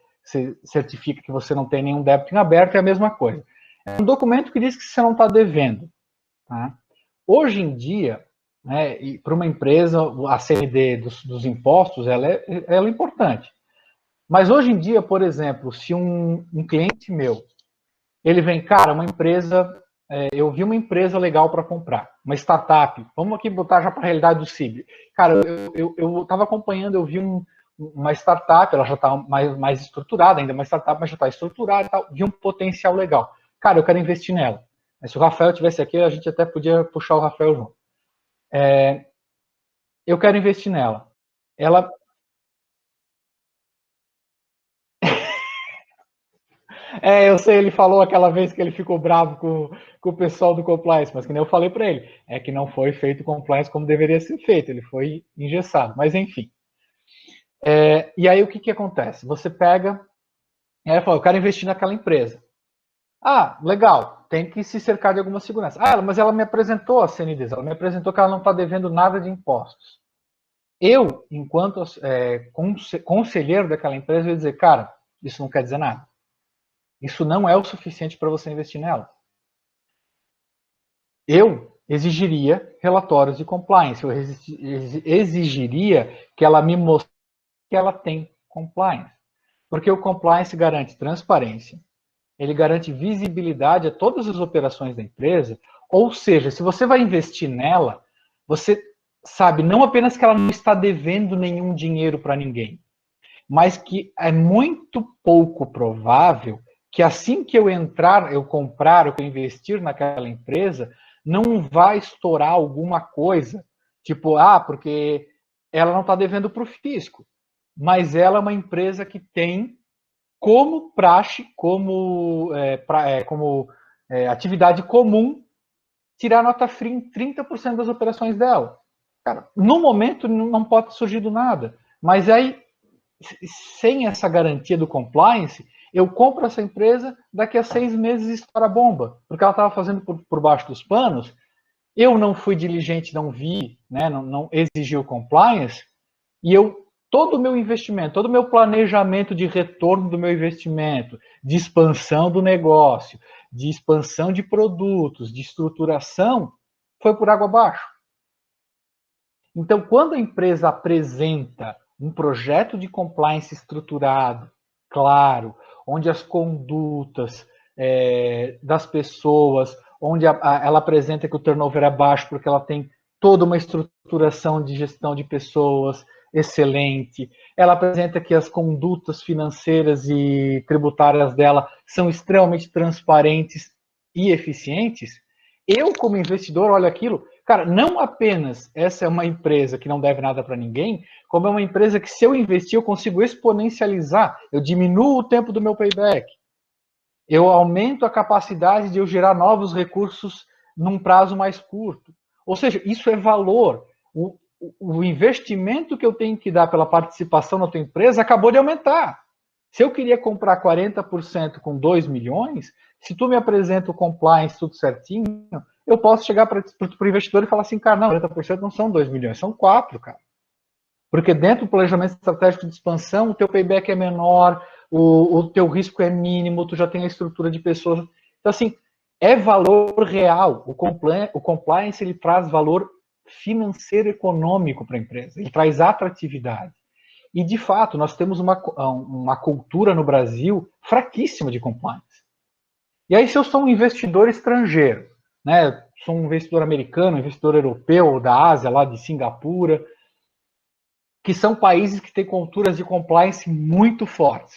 certifica que você não tem nenhum débito em aberto, é a mesma coisa. É um documento que diz que você não está devendo. Tá? Hoje em dia, né, e para uma empresa, a CND dos impostos, ela é importante. Mas hoje em dia, por exemplo, se um cliente meu, ele vem, cara, uma empresa, eu vi uma empresa legal para comprar, uma startup, vamos aqui botar já para a realidade do CIB. Cara, eu estava acompanhando, eu vi uma startup, ela já está mais estruturada, ainda uma startup, mas já está estruturada e tal, vi um potencial legal. Cara, eu quero investir nela. Mas se o Rafael tivesse aqui, a gente até podia puxar o Rafael junto. Eu quero investir nela. Ela... eu sei, ele falou aquela vez que ele ficou bravo com o pessoal do compliance, mas que nem eu falei para ele, é que não foi feito compliance como deveria ser feito, ele foi engessado, mas enfim. E aí o que acontece? Você pega, ela fala, eu quero investir naquela empresa. Ah, legal, tem que se cercar de alguma segurança. Ah, mas ela me apresentou a CNDs, ela me apresentou que ela não está devendo nada de impostos. Eu, enquanto conselheiro daquela empresa, eu ia dizer, cara, isso não quer dizer nada. Isso não é o suficiente para você investir nela. Eu exigiria relatórios de compliance, eu exigiria que ela me mostrasse que ela tem compliance. Porque o compliance garante transparência, ele garante visibilidade a todas as operações da empresa, ou seja, se você vai investir nela, você sabe não apenas que ela não está devendo nenhum dinheiro para ninguém, mas que é muito pouco provável que assim que eu entrar, eu comprar, eu investir naquela empresa, não vai estourar alguma coisa, tipo, porque ela não está devendo para o fisco, mas ela é uma empresa que tem como praxe, como atividade comum, tirar nota fria em 30% das operações dela. Cara, no momento não pode ter surgido nada, mas aí, sem essa garantia do compliance, eu compro essa empresa, daqui a 6 meses estoura a bomba, porque ela estava fazendo por baixo dos panos, eu não fui diligente, não vi, né, não exigi o compliance, e todo o meu investimento, todo o meu planejamento de retorno do meu investimento, de expansão do negócio, de expansão de produtos, de estruturação, foi por água abaixo. Então, quando a empresa apresenta um projeto de compliance estruturado, claro, onde as condutas das pessoas, onde ela apresenta que o turnover é baixo porque ela tem toda uma estruturação de gestão de pessoas excelente, ela apresenta que as condutas financeiras e tributárias dela são extremamente transparentes e eficientes, eu, como investidor, olho aquilo, cara, não apenas essa é uma empresa que não deve nada para ninguém, como é uma empresa que, se eu investir, eu consigo exponencializar, eu diminuo o tempo do meu payback, eu aumento a capacidade de eu gerar novos recursos num prazo mais curto. Ou seja, isso é valor. O investimento que eu tenho que dar pela participação na tua empresa acabou de aumentar. Se eu queria comprar 40% com 2 milhões, se tu me apresenta o compliance tudo certinho, eu posso chegar para o investidor e falar assim, cara, não, 40% não são 2 milhões, são 4, cara. Porque dentro do planejamento estratégico de expansão, o teu payback é menor, o teu risco é mínimo, tu já tem a estrutura de pessoas. Então, assim, é valor real. O compliance, ele traz valor financeiro econômico para a empresa, ele traz atratividade. E, de fato, nós temos uma cultura no Brasil fraquíssima de compliance. E aí, se eu sou um investidor estrangeiro, né, sou um investidor americano, um investidor europeu, da Ásia, lá de Singapura, que são países que têm culturas de compliance muito fortes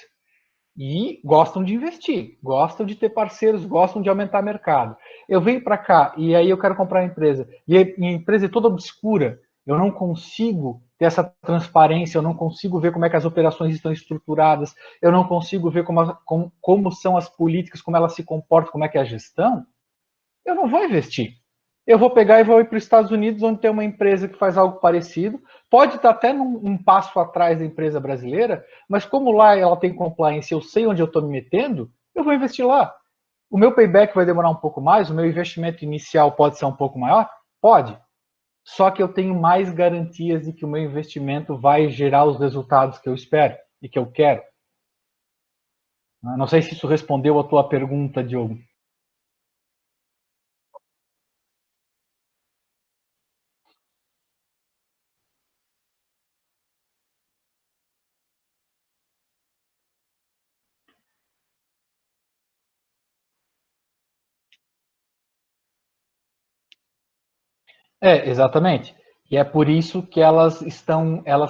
e gostam de investir, gostam de ter parceiros, gostam de aumentar mercado. Eu venho para cá e aí eu quero comprar uma empresa e a empresa é toda obscura, eu não consigo ter essa transparência, eu não consigo ver como é que as operações estão estruturadas, eu não consigo ver como são as políticas, como elas se comportam, como é que é a gestão, eu não vou investir. Eu vou pegar e vou ir para os Estados Unidos, onde tem uma empresa que faz algo parecido, pode estar até um passo atrás da empresa brasileira, mas como lá ela tem compliance, eu sei onde eu estou me metendo, eu vou investir lá. O meu payback vai demorar um pouco mais, o meu investimento inicial pode ser um pouco maior? Pode. Só que eu tenho mais garantias de que o meu investimento vai gerar os resultados que eu espero e que eu quero. Não sei se isso respondeu a tua pergunta, Diogo. Exatamente. E é por isso que elas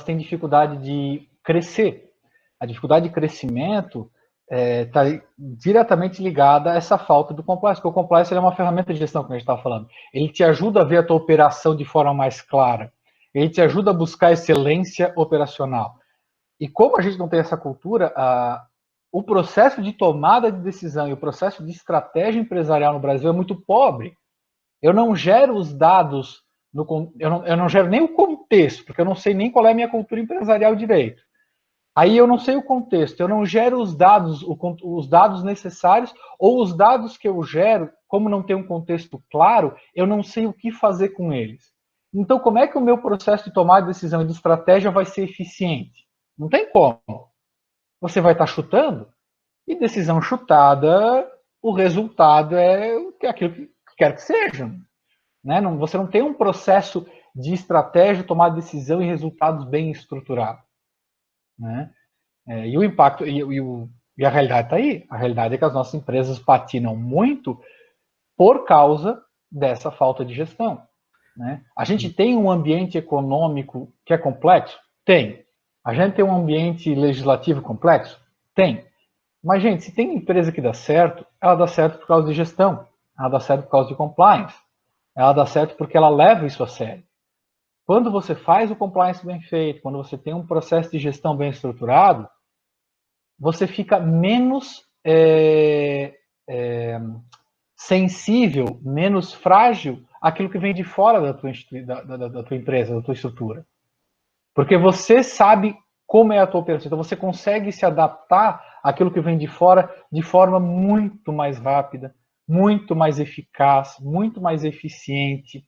têm dificuldade de crescer. A dificuldade de crescimento está diretamente ligada a essa falta do compliance, porque o compliance é uma ferramenta de gestão, como a gente estava falando. Ele te ajuda a ver a tua operação de forma mais clara. Ele te ajuda a buscar excelência operacional. E como a gente não tem essa cultura, o processo de tomada de decisão e o processo de estratégia empresarial no Brasil é muito pobre. Eu não gero os dados, eu não gero nem o contexto, porque eu não sei nem qual é a minha cultura empresarial direito. Aí eu não sei o contexto, eu não gero os dados necessários, ou os dados que eu gero, como não tem um contexto claro, eu não sei o que fazer com eles. Então, como é que o meu processo de tomar de decisão e de estratégia vai ser eficiente? Não tem como. Você vai estar chutando, e decisão chutada, o resultado é aquilo que quer que seja. Né? Você não tem um processo de estratégia, tomar decisão e resultados bem estruturados. Né? E o impacto, e a realidade está aí. A realidade é que as nossas empresas patinam muito por causa dessa falta de gestão. Né? A gente tem um ambiente econômico que é complexo? Tem. A gente tem um ambiente legislativo complexo? Tem. Mas, gente, se tem empresa que dá certo, ela dá certo por causa de gestão, ela dá certo por causa de compliance. Ela dá certo porque ela leva isso a sério. Quando você faz o compliance bem feito, quando você tem um processo de gestão bem estruturado, você fica menos sensível, menos frágil àquilo que vem de fora da tua empresa, da tua estrutura. Porque você sabe como é a tua operação. Então você consegue se adaptar àquilo que vem de fora de forma muito mais rápida, muito mais eficaz, muito mais eficiente.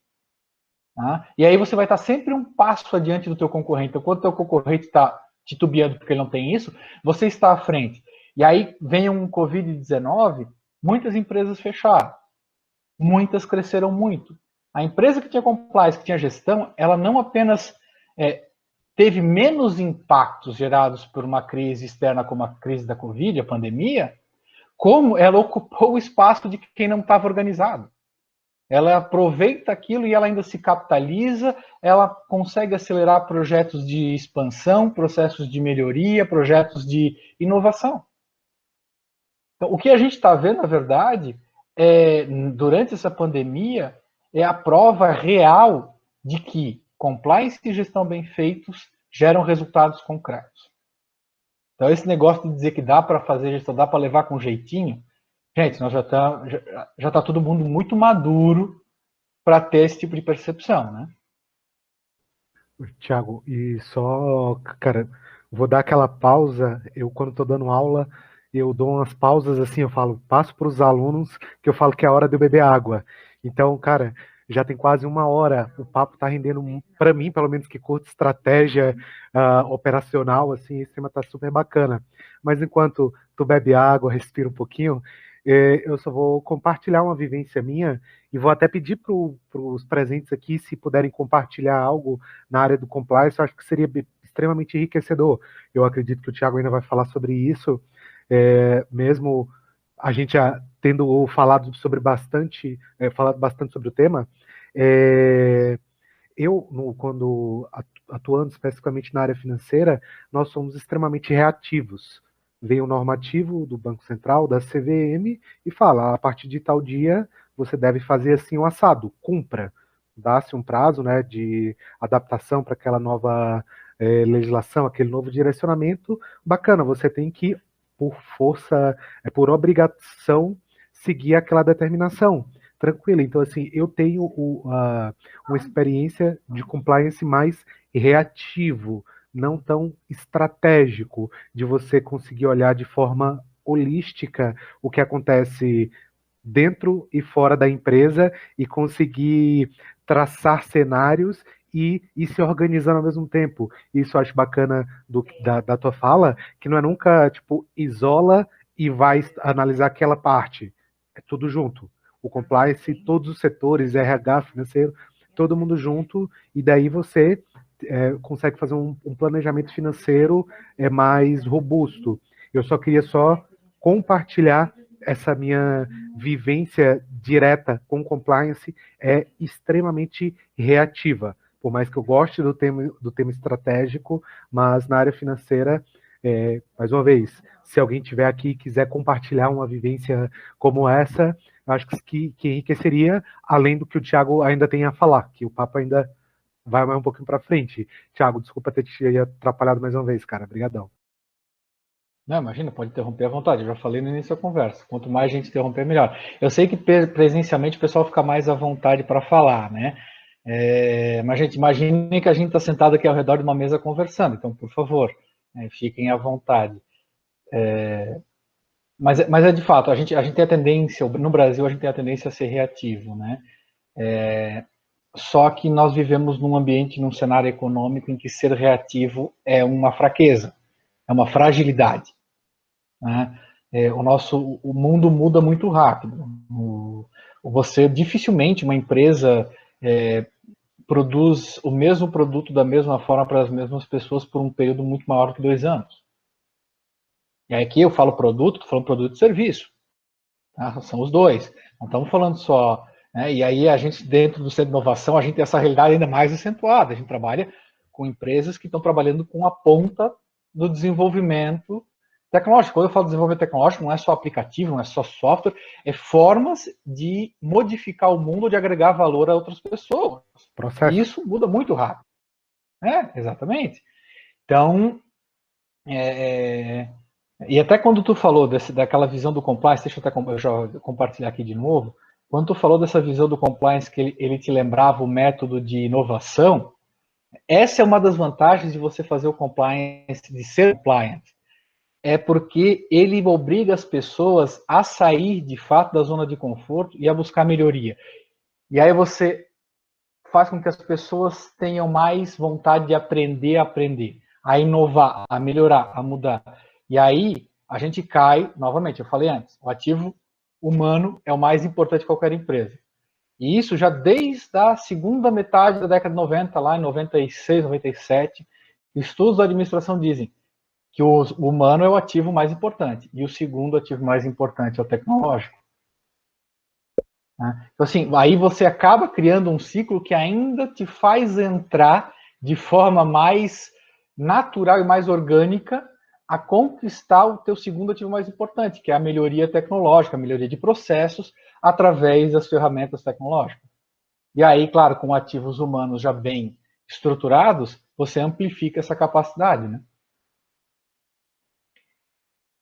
Tá? E aí você vai estar sempre um passo adiante do teu concorrente. Então, quando o teu concorrente está titubeando porque ele não tem isso, você está à frente. E aí vem um Covid-19, muitas empresas fecharam. Muitas cresceram muito. A empresa que tinha compliance, que tinha gestão, ela não apenas teve menos impactos gerados por uma crise externa como a crise da Covid, a pandemia, como ela ocupou o espaço de quem não estava organizado. Ela aproveita aquilo e ela ainda se capitaliza, ela consegue acelerar projetos de expansão, processos de melhoria, projetos de inovação. Então, o que a gente está vendo, na verdade, durante essa pandemia, é a prova real de que compliance e gestão bem feitos geram resultados concretos. Então, esse negócio de dizer que dá para fazer gestão, dá para levar com jeitinho, gente, nós já tá todo mundo muito maduro para ter esse tipo de percepção, né? Tiago, e só, cara, vou dar aquela pausa. Eu, quando estou dando aula, eu dou umas pausas assim, eu falo, passo para os alunos que eu falo que é a hora de eu beber água. Então, cara, já tem quase uma hora, o papo está rendendo, para mim, pelo menos que curto estratégia operacional, assim, esse tema está super bacana. Mas enquanto tu bebe água, respira um pouquinho, eu só vou compartilhar uma vivência minha e vou até pedir para os presentes aqui, se puderem compartilhar algo na área do compliance, eu acho que seria extremamente enriquecedor. Eu acredito que o Thiago ainda vai falar sobre isso, mesmo a gente já tendo falado falado bastante sobre o tema. Quando atuando especificamente na área financeira, nós somos extremamente reativos. Vem o normativo do Banco Central, da CVM, e fala, a partir de tal dia, você deve fazer assim um assado, cumpra. Dá-se um prazo, né, de adaptação para aquela nova legislação, aquele novo direcionamento. Bacana, você tem que, por força, por obrigação, seguir aquela determinação. Tranquilo, então assim, eu tenho uma experiência de compliance mais reativo, não tão estratégico, de você conseguir olhar de forma holística o que acontece dentro e fora da empresa e conseguir traçar cenários e ir se organizando ao mesmo tempo. Isso eu acho bacana da tua fala, que não é nunca, tipo, isola e vai analisar aquela parte. É tudo junto. O compliance, todos os setores, RH, financeiro, todo mundo junto, e daí você consegue fazer um planejamento financeiro mais robusto. Eu só queria compartilhar essa minha vivência direta com compliance é extremamente reativa. Por mais que eu goste do tema estratégico, mas na área financeira, mais uma vez, se alguém tiver aqui e quiser compartilhar uma vivência como essa, eu acho que enriqueceria, além do que o Thiago ainda tem a falar, que o papo ainda vai mais um pouquinho para frente. Thiago, desculpa ter te atrapalhado mais uma vez, cara. Obrigadão. Não, imagina, pode interromper à vontade. Eu já falei no início da conversa. Quanto mais gente interromper, melhor. Eu sei que presencialmente o pessoal fica mais à vontade para falar, né? Mas, gente, imagine que a gente está sentado aqui ao redor de uma mesa conversando. Então, por favor, fiquem à vontade. Mas é de fato, a gente tem a tendência, no Brasil, a gente tem a tendência a ser reativo, né? Só que nós vivemos num ambiente, num cenário econômico em que ser reativo é uma fraqueza, é uma fragilidade. Né? O mundo muda muito rápido. Você dificilmente uma empresa produz o mesmo produto da mesma forma para as mesmas pessoas por um período muito maior que 2 anos. E aqui eu falo produto, estou falando produto e serviço. Tá? São os dois. Não estamos falando só. Né? E aí a gente, dentro do centro de inovação, a gente tem essa realidade ainda mais acentuada. A gente trabalha com empresas que estão trabalhando com a ponta do desenvolvimento tecnológico. Quando eu falo de desenvolvimento tecnológico, não é só aplicativo, não é só software, é formas de modificar o mundo, de agregar valor a outras pessoas. Processo. E isso muda muito rápido. Exatamente. Então, e até quando tu falou daquela visão do compliance, deixa eu já compartilhar aqui de novo, quando tu falou dessa visão do compliance que ele te lembrava o método de inovação, essa é uma das vantagens de você fazer o compliance, de ser compliant, é porque ele obriga as pessoas a sair de fato da zona de conforto e a buscar melhoria. E aí você faz com que as pessoas tenham mais vontade de aprender, a inovar, a melhorar, a mudar. E aí a gente cai, novamente, eu falei antes, o ativo humano é o mais importante de qualquer empresa. E isso já desde a segunda metade da década de 90, lá em 96, 97, estudos da administração dizem que o humano é o ativo mais importante e o segundo ativo mais importante é o tecnológico. Então, assim, aí você acaba criando um ciclo que ainda te faz entrar de forma mais natural e mais orgânica a conquistar o teu segundo ativo mais importante, que é a melhoria tecnológica, a melhoria de processos através das ferramentas tecnológicas. E aí, claro, com ativos humanos já bem estruturados, você amplifica essa capacidade, né?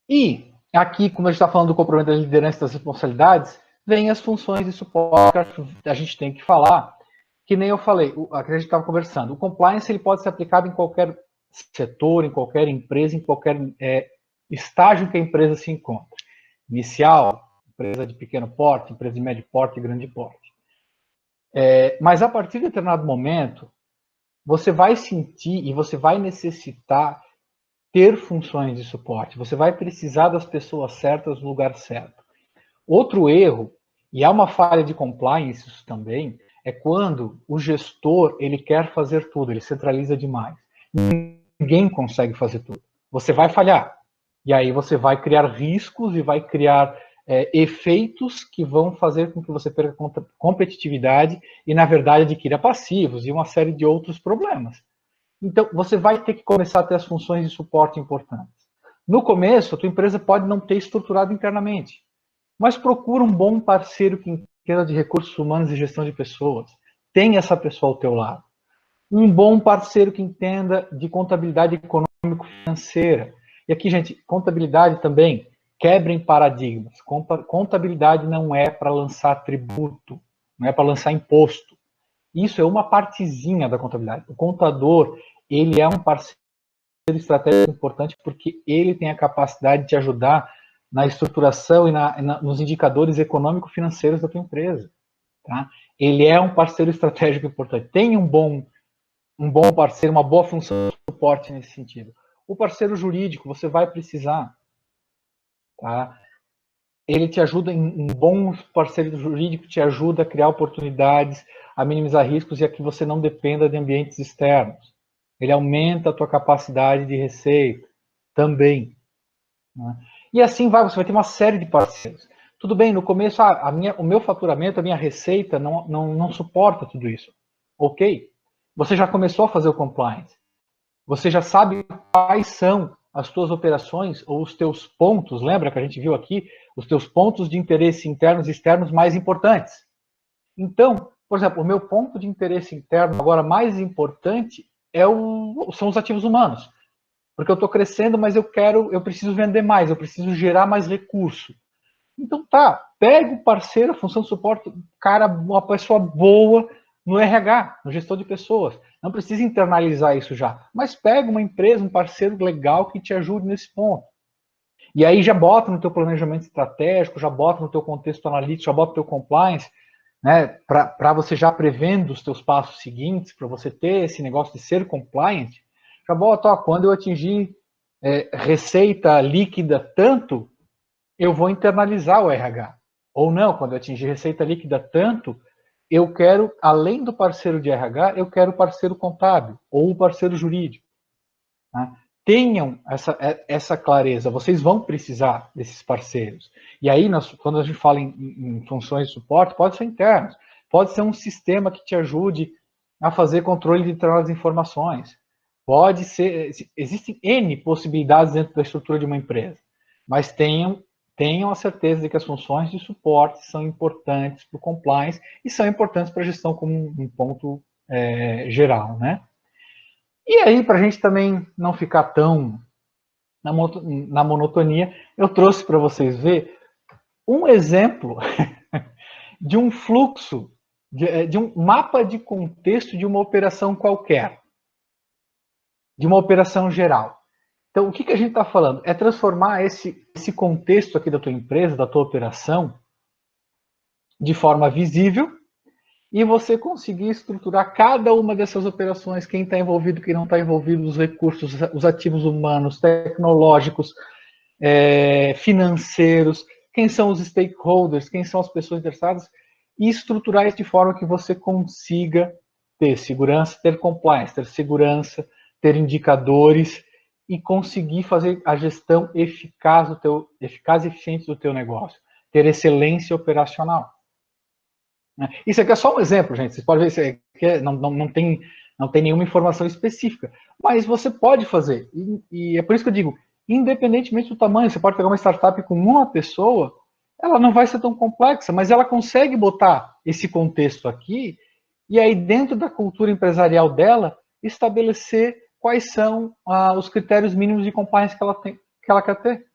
E aqui, como a gente está falando do comprometimento da liderança e das responsabilidades, vem as funções de suporte que a gente tem que falar, que nem eu falei, a que a gente estava conversando. O compliance ele pode ser aplicado em qualquer setor, em qualquer empresa, em qualquer estágio que a empresa se encontra. Inicial, empresa de pequeno porte, empresa de médio porte e grande porte. Mas a partir de determinado momento, você vai sentir e você vai necessitar ter funções de suporte. Você vai precisar das pessoas certas no lugar certo. Outro erro, e há uma falha de compliance isso também, é quando o gestor ele quer fazer tudo, ele centraliza demais. Ninguém consegue fazer tudo. Você vai falhar. E aí você vai criar riscos e vai criar efeitos que vão fazer com que você perca competitividade e, na verdade, adquira passivos e uma série de outros problemas. Então, você vai ter que começar a ter as funções de suporte importantes. No começo, a tua empresa pode não ter estruturado internamente, mas procura um bom parceiro que entenda de recursos humanos e gestão de pessoas. Tenha essa pessoa ao teu lado. Um bom parceiro que entenda de contabilidade econômico-financeira. E aqui, gente, contabilidade também, quebrem paradigmas. Contabilidade não é para lançar tributo, não é para lançar imposto. Isso é uma partezinha da contabilidade. O contador, ele é um parceiro estratégico importante porque ele tem a capacidade de te ajudar na estruturação e nos indicadores econômico-financeiros da tua empresa. Tá? Ele é um parceiro estratégico importante. Tem um bom parceiro, uma boa função de suporte nesse sentido. O parceiro jurídico, você vai precisar. Tá? Ele te ajuda, um bom parceiro jurídico te ajuda a criar oportunidades, a minimizar riscos e a que você não dependa de ambientes externos. Ele aumenta a tua capacidade de receita também. Né? E assim você vai ter uma série de parceiros. Tudo bem, no começo o meu faturamento, a minha receita não suporta tudo isso. Ok? Você já começou a fazer o compliance. Você já sabe quais são as tuas operações ou os teus pontos, lembra que a gente viu aqui, os teus pontos de interesse internos e externos mais importantes. Então, por exemplo, o meu ponto de interesse interno agora mais importante são os ativos humanos. Porque eu estou crescendo, mas eu preciso vender mais, eu preciso gerar mais recurso. Então pega o parceiro, a função de suporte, cara, uma pessoa boa no RH, no gestor de pessoas. Não precisa internalizar isso já, mas pega uma empresa, um parceiro legal que te ajude nesse ponto. E aí já bota no teu planejamento estratégico, já bota no teu contexto analítico, já bota no teu compliance, né, para você já prevendo os teus passos seguintes, para você ter esse negócio de ser compliant, já bota, quando eu atingir receita líquida tanto, eu vou internalizar o RH. Ou não, quando eu atingir receita líquida tanto, eu quero, além do parceiro de RH, eu quero o parceiro contábil ou o parceiro jurídico. Né? Tenham essa clareza, vocês vão precisar desses parceiros. E aí, quando a gente fala em funções de suporte, pode ser internos, pode ser um sistema que te ajude a fazer controle de determinadas informações. Pode ser, existem N possibilidades dentro da estrutura de uma empresa. mas tenham a certeza de que as funções de suporte são importantes para o compliance e são importantes para a gestão como um ponto geral, né? E aí, para a gente também não ficar tão na monotonia, eu trouxe para vocês ver um exemplo de um fluxo, de um mapa de contexto de uma operação qualquer, de uma operação geral. Então, o que a gente está falando? É transformar esse contexto aqui da tua empresa, da tua operação, de forma visível, e você conseguir estruturar cada uma dessas operações, quem está envolvido, quem não está envolvido, os recursos, os ativos humanos, tecnológicos, financeiros, quem são os stakeholders, quem são as pessoas interessadas, e estruturar isso de forma que você consiga ter segurança, ter compliance, ter segurança, ter indicadores e conseguir fazer a gestão eficaz e eficiente do teu negócio, ter excelência operacional. Isso aqui é só um exemplo, gente. Vocês podem ver que não tem nenhuma informação específica, mas você pode fazer. E é por isso que eu digo, independentemente do tamanho, você pode pegar uma startup com uma pessoa, ela não vai ser tão complexa, mas ela consegue botar esse contexto aqui e aí dentro da cultura empresarial dela estabelecer quais são os critérios mínimos de compliance que ela quer ter.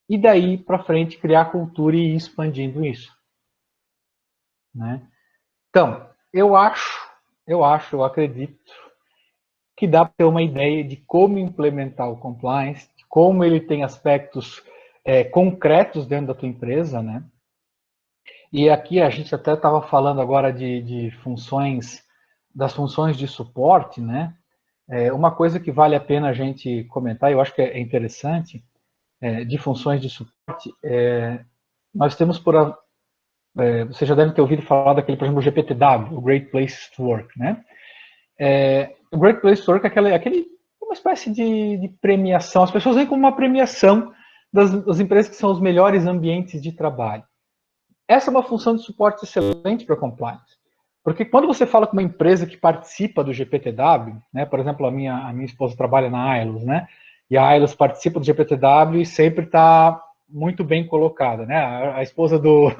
E daí para frente criar cultura e ir expandindo isso. Né? Então, eu acredito que dá para ter uma ideia de como implementar o compliance, como ele tem aspectos concretos dentro da tua empresa, né? E aqui a gente até estava falando agora de funções, das funções de suporte, né? Uma coisa que vale a pena a gente comentar, eu acho que é interessante, de funções de suporte, nós temos você já deve ter ouvido falar daquele, por exemplo, o GPTW, o Great Place to Work, né? O Great Place to Work é uma espécie de premiação. As pessoas veem como uma premiação das empresas que são os melhores ambientes de trabalho. Essa é uma função de suporte excelente para compliance. Porque quando você fala com uma empresa que participa do GPTW, né, por exemplo, a minha esposa trabalha na Ailos, né? E a Ailos participa do GPTW e sempre está muito bem colocada, né? A esposa do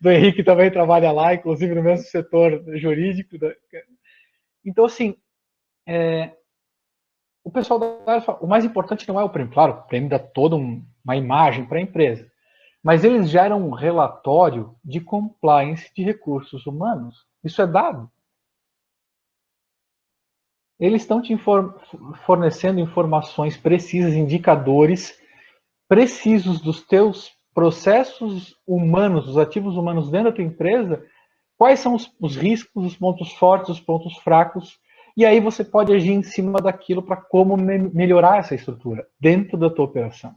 Henrique também trabalha lá, inclusive no mesmo setor jurídico. Então, assim, o pessoal da área fala, o mais importante não é o prêmio, claro, o prêmio dá toda uma imagem para a empresa, mas eles geram um relatório de compliance de recursos humanos. Isso é dado. Eles estão te fornecendo informações precisas, indicadores precisos dos teus processos humanos, dos ativos humanos dentro da tua empresa, quais são os riscos, os pontos fortes, os pontos fracos, e aí você pode agir em cima daquilo para como melhorar essa estrutura dentro da tua operação.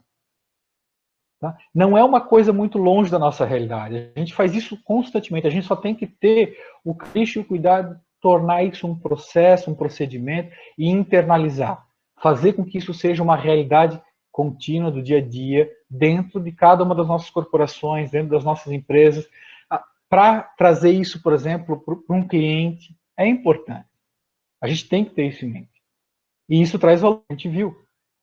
Tá? Não é uma coisa muito longe da nossa realidade. A gente faz isso constantemente. A gente só tem que ter o capricho e o cuidado de tornar isso um processo, um procedimento e internalizar. Fazer com que isso seja uma realidade contínua do dia a dia dentro de cada uma das nossas corporações, dentro das nossas empresas. Para trazer isso, por exemplo, para um cliente, é importante. A gente tem que ter isso em mente. E isso traz valor, a gente viu.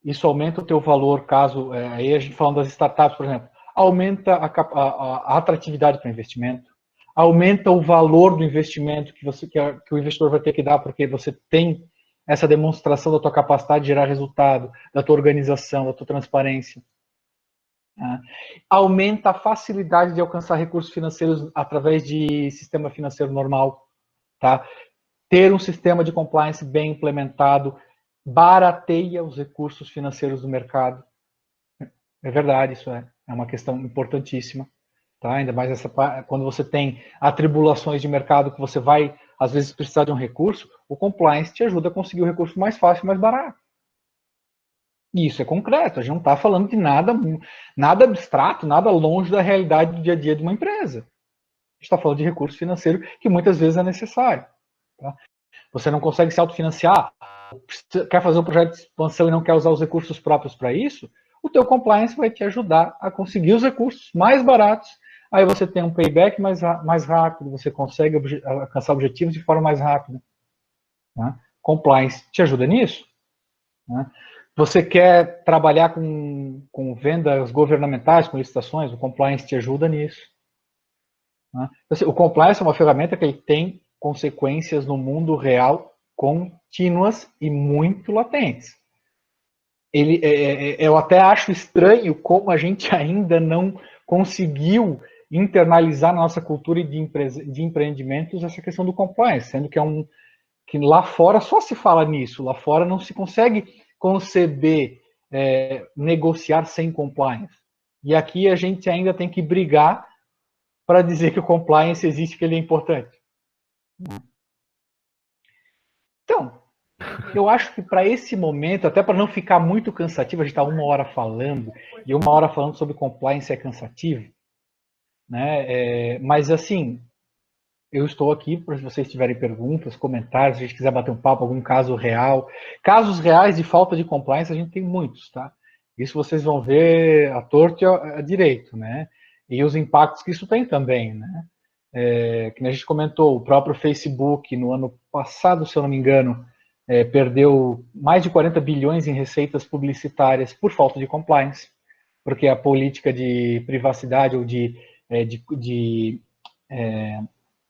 Isso aumenta o teu valor, caso, aí a gente falando das startups, por exemplo, aumenta a atratividade para o investimento, aumenta o valor do investimento que o investidor vai ter que dar, porque você tem essa demonstração da tua capacidade de gerar resultado, da tua organização, da tua transparência. Aumenta a facilidade de alcançar recursos financeiros através de sistema financeiro normal. Tá? Ter um sistema de compliance bem implementado barateia os recursos financeiros do mercado. É verdade, isso é uma questão importantíssima. Tá? Ainda mais quando você tem atribulações de mercado que você vai, às vezes, precisar de um recurso, o compliance te ajuda a conseguir o recurso mais fácil e mais barato. E isso é concreto, a gente não está falando de nada abstrato, nada longe da realidade do dia a dia de uma empresa. A gente está falando de recurso financeiro que muitas vezes é necessário. Tá? Você não consegue se autofinanciar, quer fazer um projeto de expansão e não quer usar os recursos próprios para isso, o teu compliance vai te ajudar a conseguir os recursos mais baratos, aí você tem um payback mais rápido, você consegue alcançar objetivos de forma mais rápida. Né? Compliance te ajuda nisso. Né? Você quer trabalhar com vendas governamentais, com licitações, o compliance te ajuda nisso. Né? Assim, o compliance é uma ferramenta que ele tem consequências no mundo real contínuas e muito latentes. Eu até acho estranho como a gente ainda não conseguiu internalizar na nossa cultura de empreendimentos essa questão do compliance, sendo que que lá fora só se fala nisso, lá fora não se consegue conceber negociar sem compliance. E aqui a gente ainda tem que brigar para dizer que o compliance existe, que ele é importante. Então, eu acho que para esse momento, até para não ficar muito cansativo, a gente está 1 hora falando, e 1 hora falando sobre compliance é cansativo, né? Mas assim, eu estou aqui para se vocês tiverem perguntas, comentários, se a gente quiser bater um papo, algum caso real. Casos reais de falta de compliance, a gente tem muitos, tá? Isso vocês vão ver a torto e a direito, né? E os impactos que isso tem também, né? Que a gente comentou, o próprio Facebook, no ano passado, se eu não me engano, perdeu mais de 40 bilhões em receitas publicitárias por falta de compliance, porque a política de privacidade ou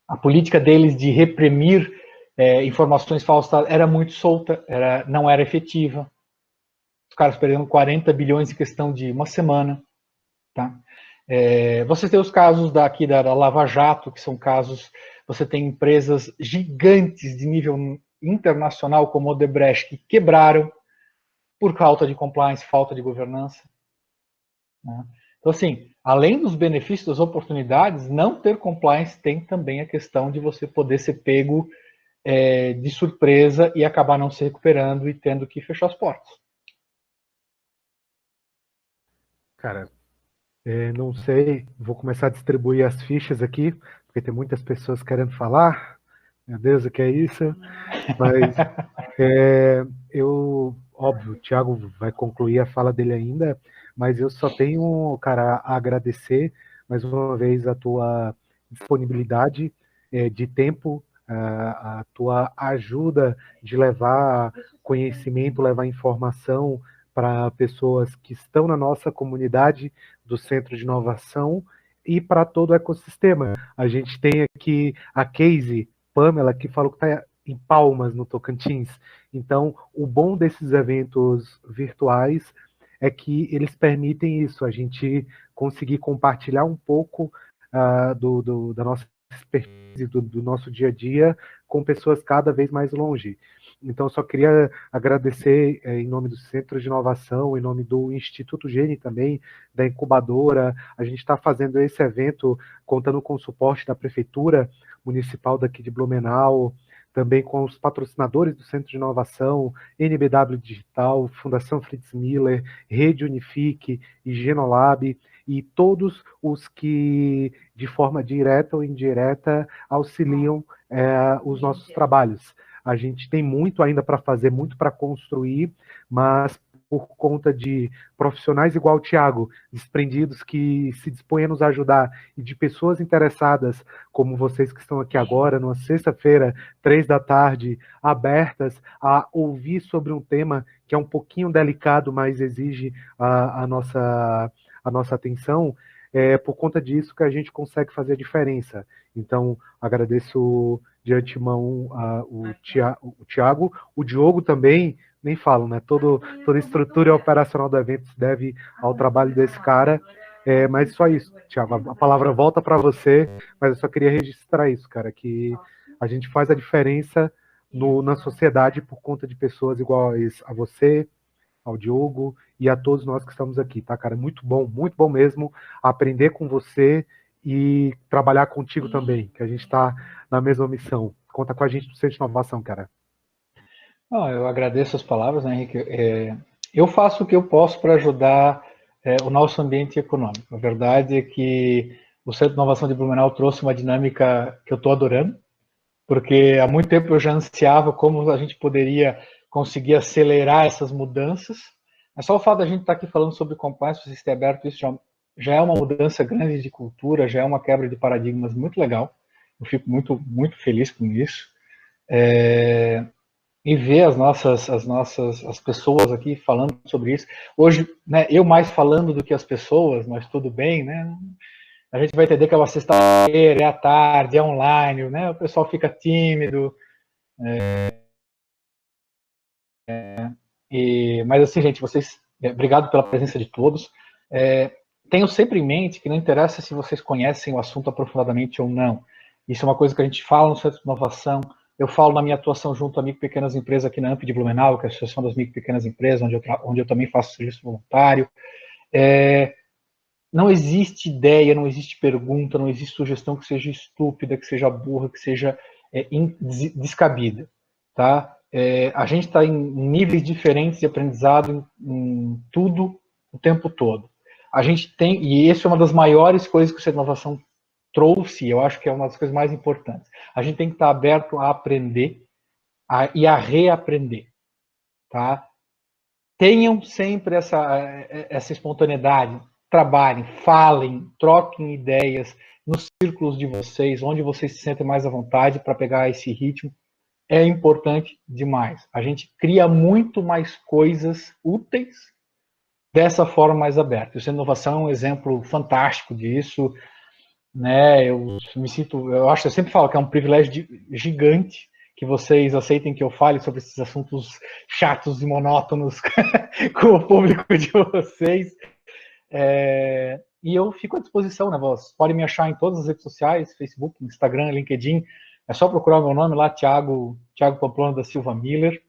a política deles de reprimir informações falsas era muito solta, não era efetiva. Os caras perderam 40 bilhões em questão de uma semana. Tá? Você tem os casos daqui da Lava Jato, que são casos, você tem empresas gigantes de nível internacional, como o Odebrecht, que quebraram por falta de compliance, falta de governança. Né? Então, assim, além dos benefícios, das oportunidades, não ter compliance tem também a questão de você poder ser pego de surpresa e acabar não se recuperando e tendo que fechar as portas. Cara, não sei, vou começar a distribuir as fichas aqui, porque tem muitas pessoas querendo falar. Meu Deus, o que é isso? Mas óbvio, o Thiago vai concluir a fala dele ainda, mas eu só tenho, cara, a agradecer mais uma vez a tua disponibilidade de tempo, a tua ajuda de levar conhecimento, levar informação para pessoas que estão na nossa comunidade do Centro de Inovação e para todo o ecossistema. A gente tem aqui a Casey Pamela, que falou que está em Palmas, no Tocantins. Então, o bom desses eventos virtuais é que eles permitem isso, a gente conseguir compartilhar um pouco da nossa expertise, do nosso dia a dia, com pessoas cada vez mais longe. Então, só queria agradecer em nome do Centro de Inovação, em nome do Instituto Gene também, da incubadora. A gente está fazendo esse evento contando com o suporte da Prefeitura Municipal daqui de Blumenau, também com os patrocinadores do Centro de Inovação, NBW Digital, Fundação Fritz Miller, Rede Unifique e Genolab, e todos os que, de forma direta ou indireta, auxiliam os nossos trabalhos. A gente tem muito ainda para fazer, muito para construir, mas por conta de profissionais igual o Thiago, desprendidos, que se dispõem a nos ajudar, e de pessoas interessadas, como vocês que estão aqui agora, numa sexta-feira, 15h, abertas a ouvir sobre um tema que é um pouquinho delicado, mas exige a nossa atenção, por conta disso que a gente consegue fazer a diferença. Então, agradeço de antemão o Thiago, o Diogo também, nem falo, né? Toda a estrutura operacional do evento se deve ao trabalho desse cara. Mas só isso, Thiago, a palavra volta para você, mas eu só queria registrar isso, cara, que a gente faz a diferença na sociedade por conta de pessoas iguais a você, ao Diogo e a todos nós que estamos aqui, tá, cara? Muito bom mesmo aprender com você e trabalhar contigo também, que a gente está na mesma missão. Conta com a gente do Centro de Inovação, cara. Eu agradeço as palavras, né, Henrique? Eu faço o que eu posso para ajudar o nosso ambiente econômico. A verdade é que o Centro de Inovação de Blumenau trouxe uma dinâmica que eu estou adorando, porque há muito tempo eu já ansiava como a gente poderia conseguir acelerar essas mudanças. Mas só o fato da gente estar aqui falando sobre compliance, vocês terem aberto isso já é uma mudança grande de cultura, já é uma quebra de paradigmas muito legal. Eu fico muito feliz com isso. e ver as pessoas aqui falando sobre isso. Hoje, né, eu mais falando do que as pessoas, mas tudo bem, né? A gente vai entender que é uma sexta-feira, é à tarde, é online, né? O pessoal fica tímido. Mas assim, gente, vocês, obrigado pela presença de todos. Tenham sempre em mente que não interessa se vocês conhecem o assunto aprofundadamente ou não. Isso é uma coisa que a gente fala no Centro de Inovação. Eu falo na minha atuação junto a Micro e Pequenas Empresas aqui na AMP de Blumenau, que é a Associação das Micro e Pequenas Empresas, onde eu também faço serviço voluntário. Não existe ideia, não existe pergunta, não existe sugestão que seja estúpida, que seja burra, que seja descabida. Tá? A gente está em níveis diferentes de aprendizado em tudo o tempo todo. A gente tem, e essa é uma das maiores coisas que essa inovação trouxe, eu acho que é uma das coisas mais importantes. A gente tem que estar aberto a aprender e a reaprender. Tá? Tenham sempre essa espontaneidade, trabalhem, falem, troquem ideias nos círculos de vocês, onde vocês se sentem mais à vontade para pegar esse ritmo. É importante demais. A gente cria muito mais coisas úteis dessa forma mais aberta. Essa inovação é um exemplo fantástico disso, né? Eu sempre falo que é um privilégio gigante que vocês aceitem que eu fale sobre esses assuntos chatos e monótonos com o público de vocês. E eu fico à disposição, né? Vocês podem me achar em todas as redes sociais, Facebook, Instagram, LinkedIn. É só procurar o meu nome lá, Thiago Pamplona da Silva Miller,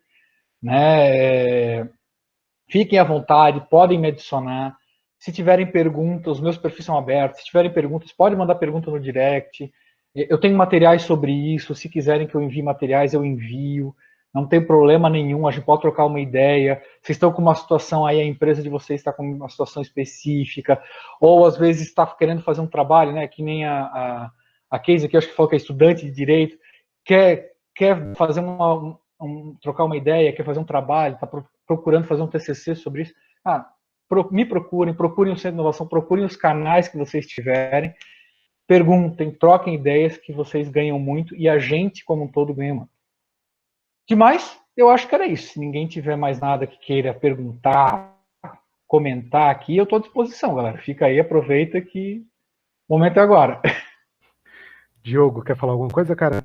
né? Fiquem à vontade, podem me adicionar. Se tiverem perguntas, os meus perfis são abertos. Se tiverem perguntas, podem mandar pergunta no direct. Eu tenho materiais sobre isso. Se quiserem que eu envie materiais, eu envio. Não tem problema nenhum, a gente pode trocar uma ideia. Vocês estão com uma situação aí, a empresa de vocês está com uma situação específica, ou às vezes está querendo fazer um trabalho, né? Que nem a Casey, que eu acho que falou que é estudante de direito, quer fazer trocar uma ideia, quer fazer um trabalho, está procurando fazer um TCC sobre isso. Me procurem o Centro de Inovação, procurem os canais que vocês tiverem, perguntem, troquem ideias que vocês ganham muito e a gente, como um todo, ganha muito. Demais, eu acho que era isso. Se ninguém tiver mais nada que queira perguntar, comentar aqui, eu estou à disposição, galera. Fica aí, aproveita que o momento é agora. Diogo, quer falar alguma coisa, cara?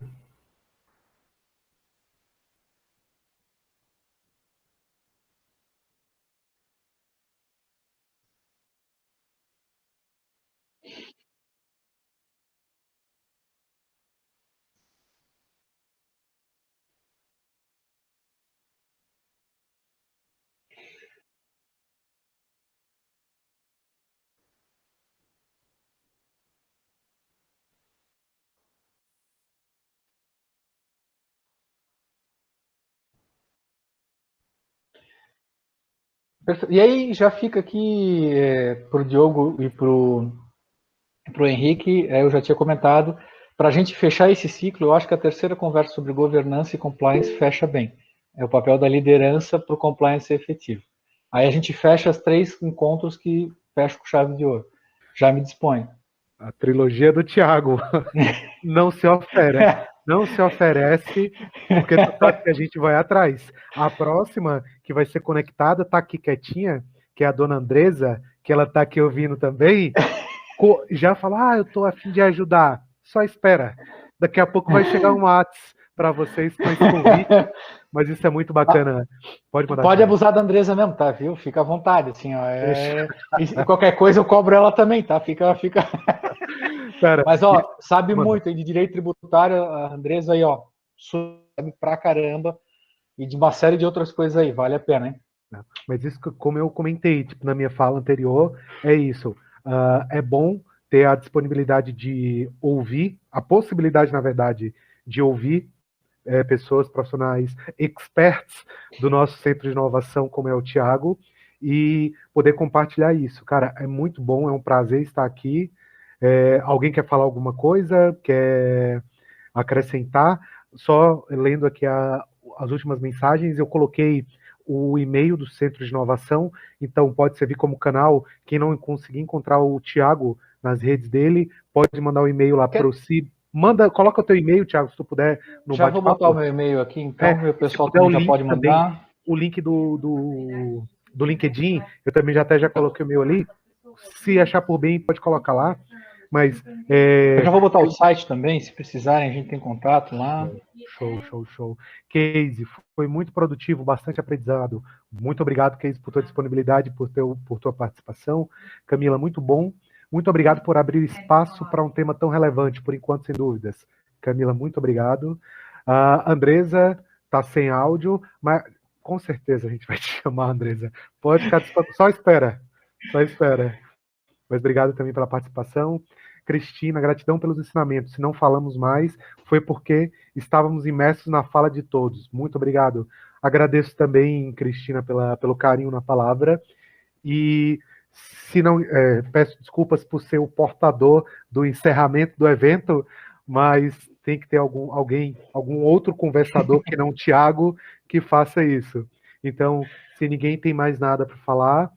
E aí já fica aqui para o Diogo e para o Henrique, eu já tinha comentado, para a gente fechar esse ciclo, eu acho que a terceira conversa sobre governança e compliance fecha bem. É o papel da liderança para o compliance ser efetivo. Aí a gente fecha os 3 encontros que fecham com chave de ouro. Já me disponho. A trilogia do Thiago. Não se oferece. Não se oferece, porque tu sabe que a gente vai atrás. A próxima, que vai ser conectada, tá aqui quietinha, que é a dona Andresa, que ela tá aqui ouvindo também, já fala, eu tô a fim de ajudar. Só espera. Daqui a pouco vai chegar um WhatsApp para vocês com esse convite, mas isso é muito bacana. Pode mandar. Pode abusar da Andresa mesmo, tá? Viu? Fica à vontade, assim, ó. E qualquer coisa eu cobro ela também, tá? Fica. Cara, mas, ó, sabe muito de direito tributário, a Andresa aí, ó, sabe pra caramba, e de uma série de outras coisas aí, vale a pena, hein? Mas isso, como eu comentei, tipo, na minha fala anterior, é isso. É bom ter a disponibilidade de ouvir, a possibilidade, na verdade, de ouvir pessoas profissionais experts do nosso centro de inovação, como é o Thiago, e poder compartilhar isso. Cara, é muito bom, é um prazer estar aqui. Alguém quer falar alguma coisa? Quer acrescentar? Só lendo aqui as últimas mensagens, eu coloquei o e-mail do Centro de Inovação, então pode servir como canal. Quem não conseguir encontrar o Thiago nas redes dele, pode mandar o e-mail lá para o Coloca o teu e-mail, Thiago, se tu puder, no Já vou bate-papo. botar o meu e-mail aqui, então, o pessoal também já pode mandar. O link do LinkedIn, eu também já coloquei o meu ali. Se achar por bem, pode colocar lá. Mas eu já vou botar o site também, se precisarem, a gente tem contato lá. Show. Casey, foi muito produtivo, bastante aprendizado. Muito obrigado, Casey, por tua disponibilidade, por tua participação. Camila, muito bom. Muito obrigado por abrir espaço para um tema tão relevante, por enquanto, sem dúvidas. Camila, muito obrigado. Andresa está sem áudio, mas com certeza a gente vai te chamar, Andresa. Pode ficar, só espera. Mas obrigado também pela participação. Cristina, gratidão pelos ensinamentos. Se não falamos mais, foi porque estávamos imersos na fala de todos. Muito obrigado. Agradeço também, Cristina, pelo carinho na palavra. E se não, peço desculpas por ser o portador do encerramento do evento, mas tem que ter algum outro conversador que não o Thiago que faça isso. Então, se ninguém tem mais nada para falar,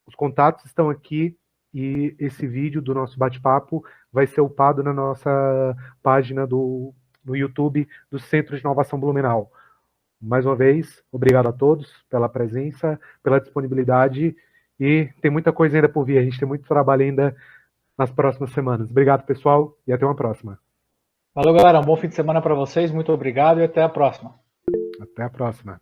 os contatos estão aqui e esse vídeo do nosso bate-papo vai ser upado na nossa página no YouTube do Centro de Inovação Blumenau. Mais uma vez, obrigado a todos pela presença, pela disponibilidade e tem muita coisa ainda por vir. A gente tem muito trabalho ainda nas próximas semanas. Obrigado, pessoal, e até uma próxima. Valeu, galera. Um bom fim de semana para vocês. Muito obrigado e até a próxima. Até a próxima.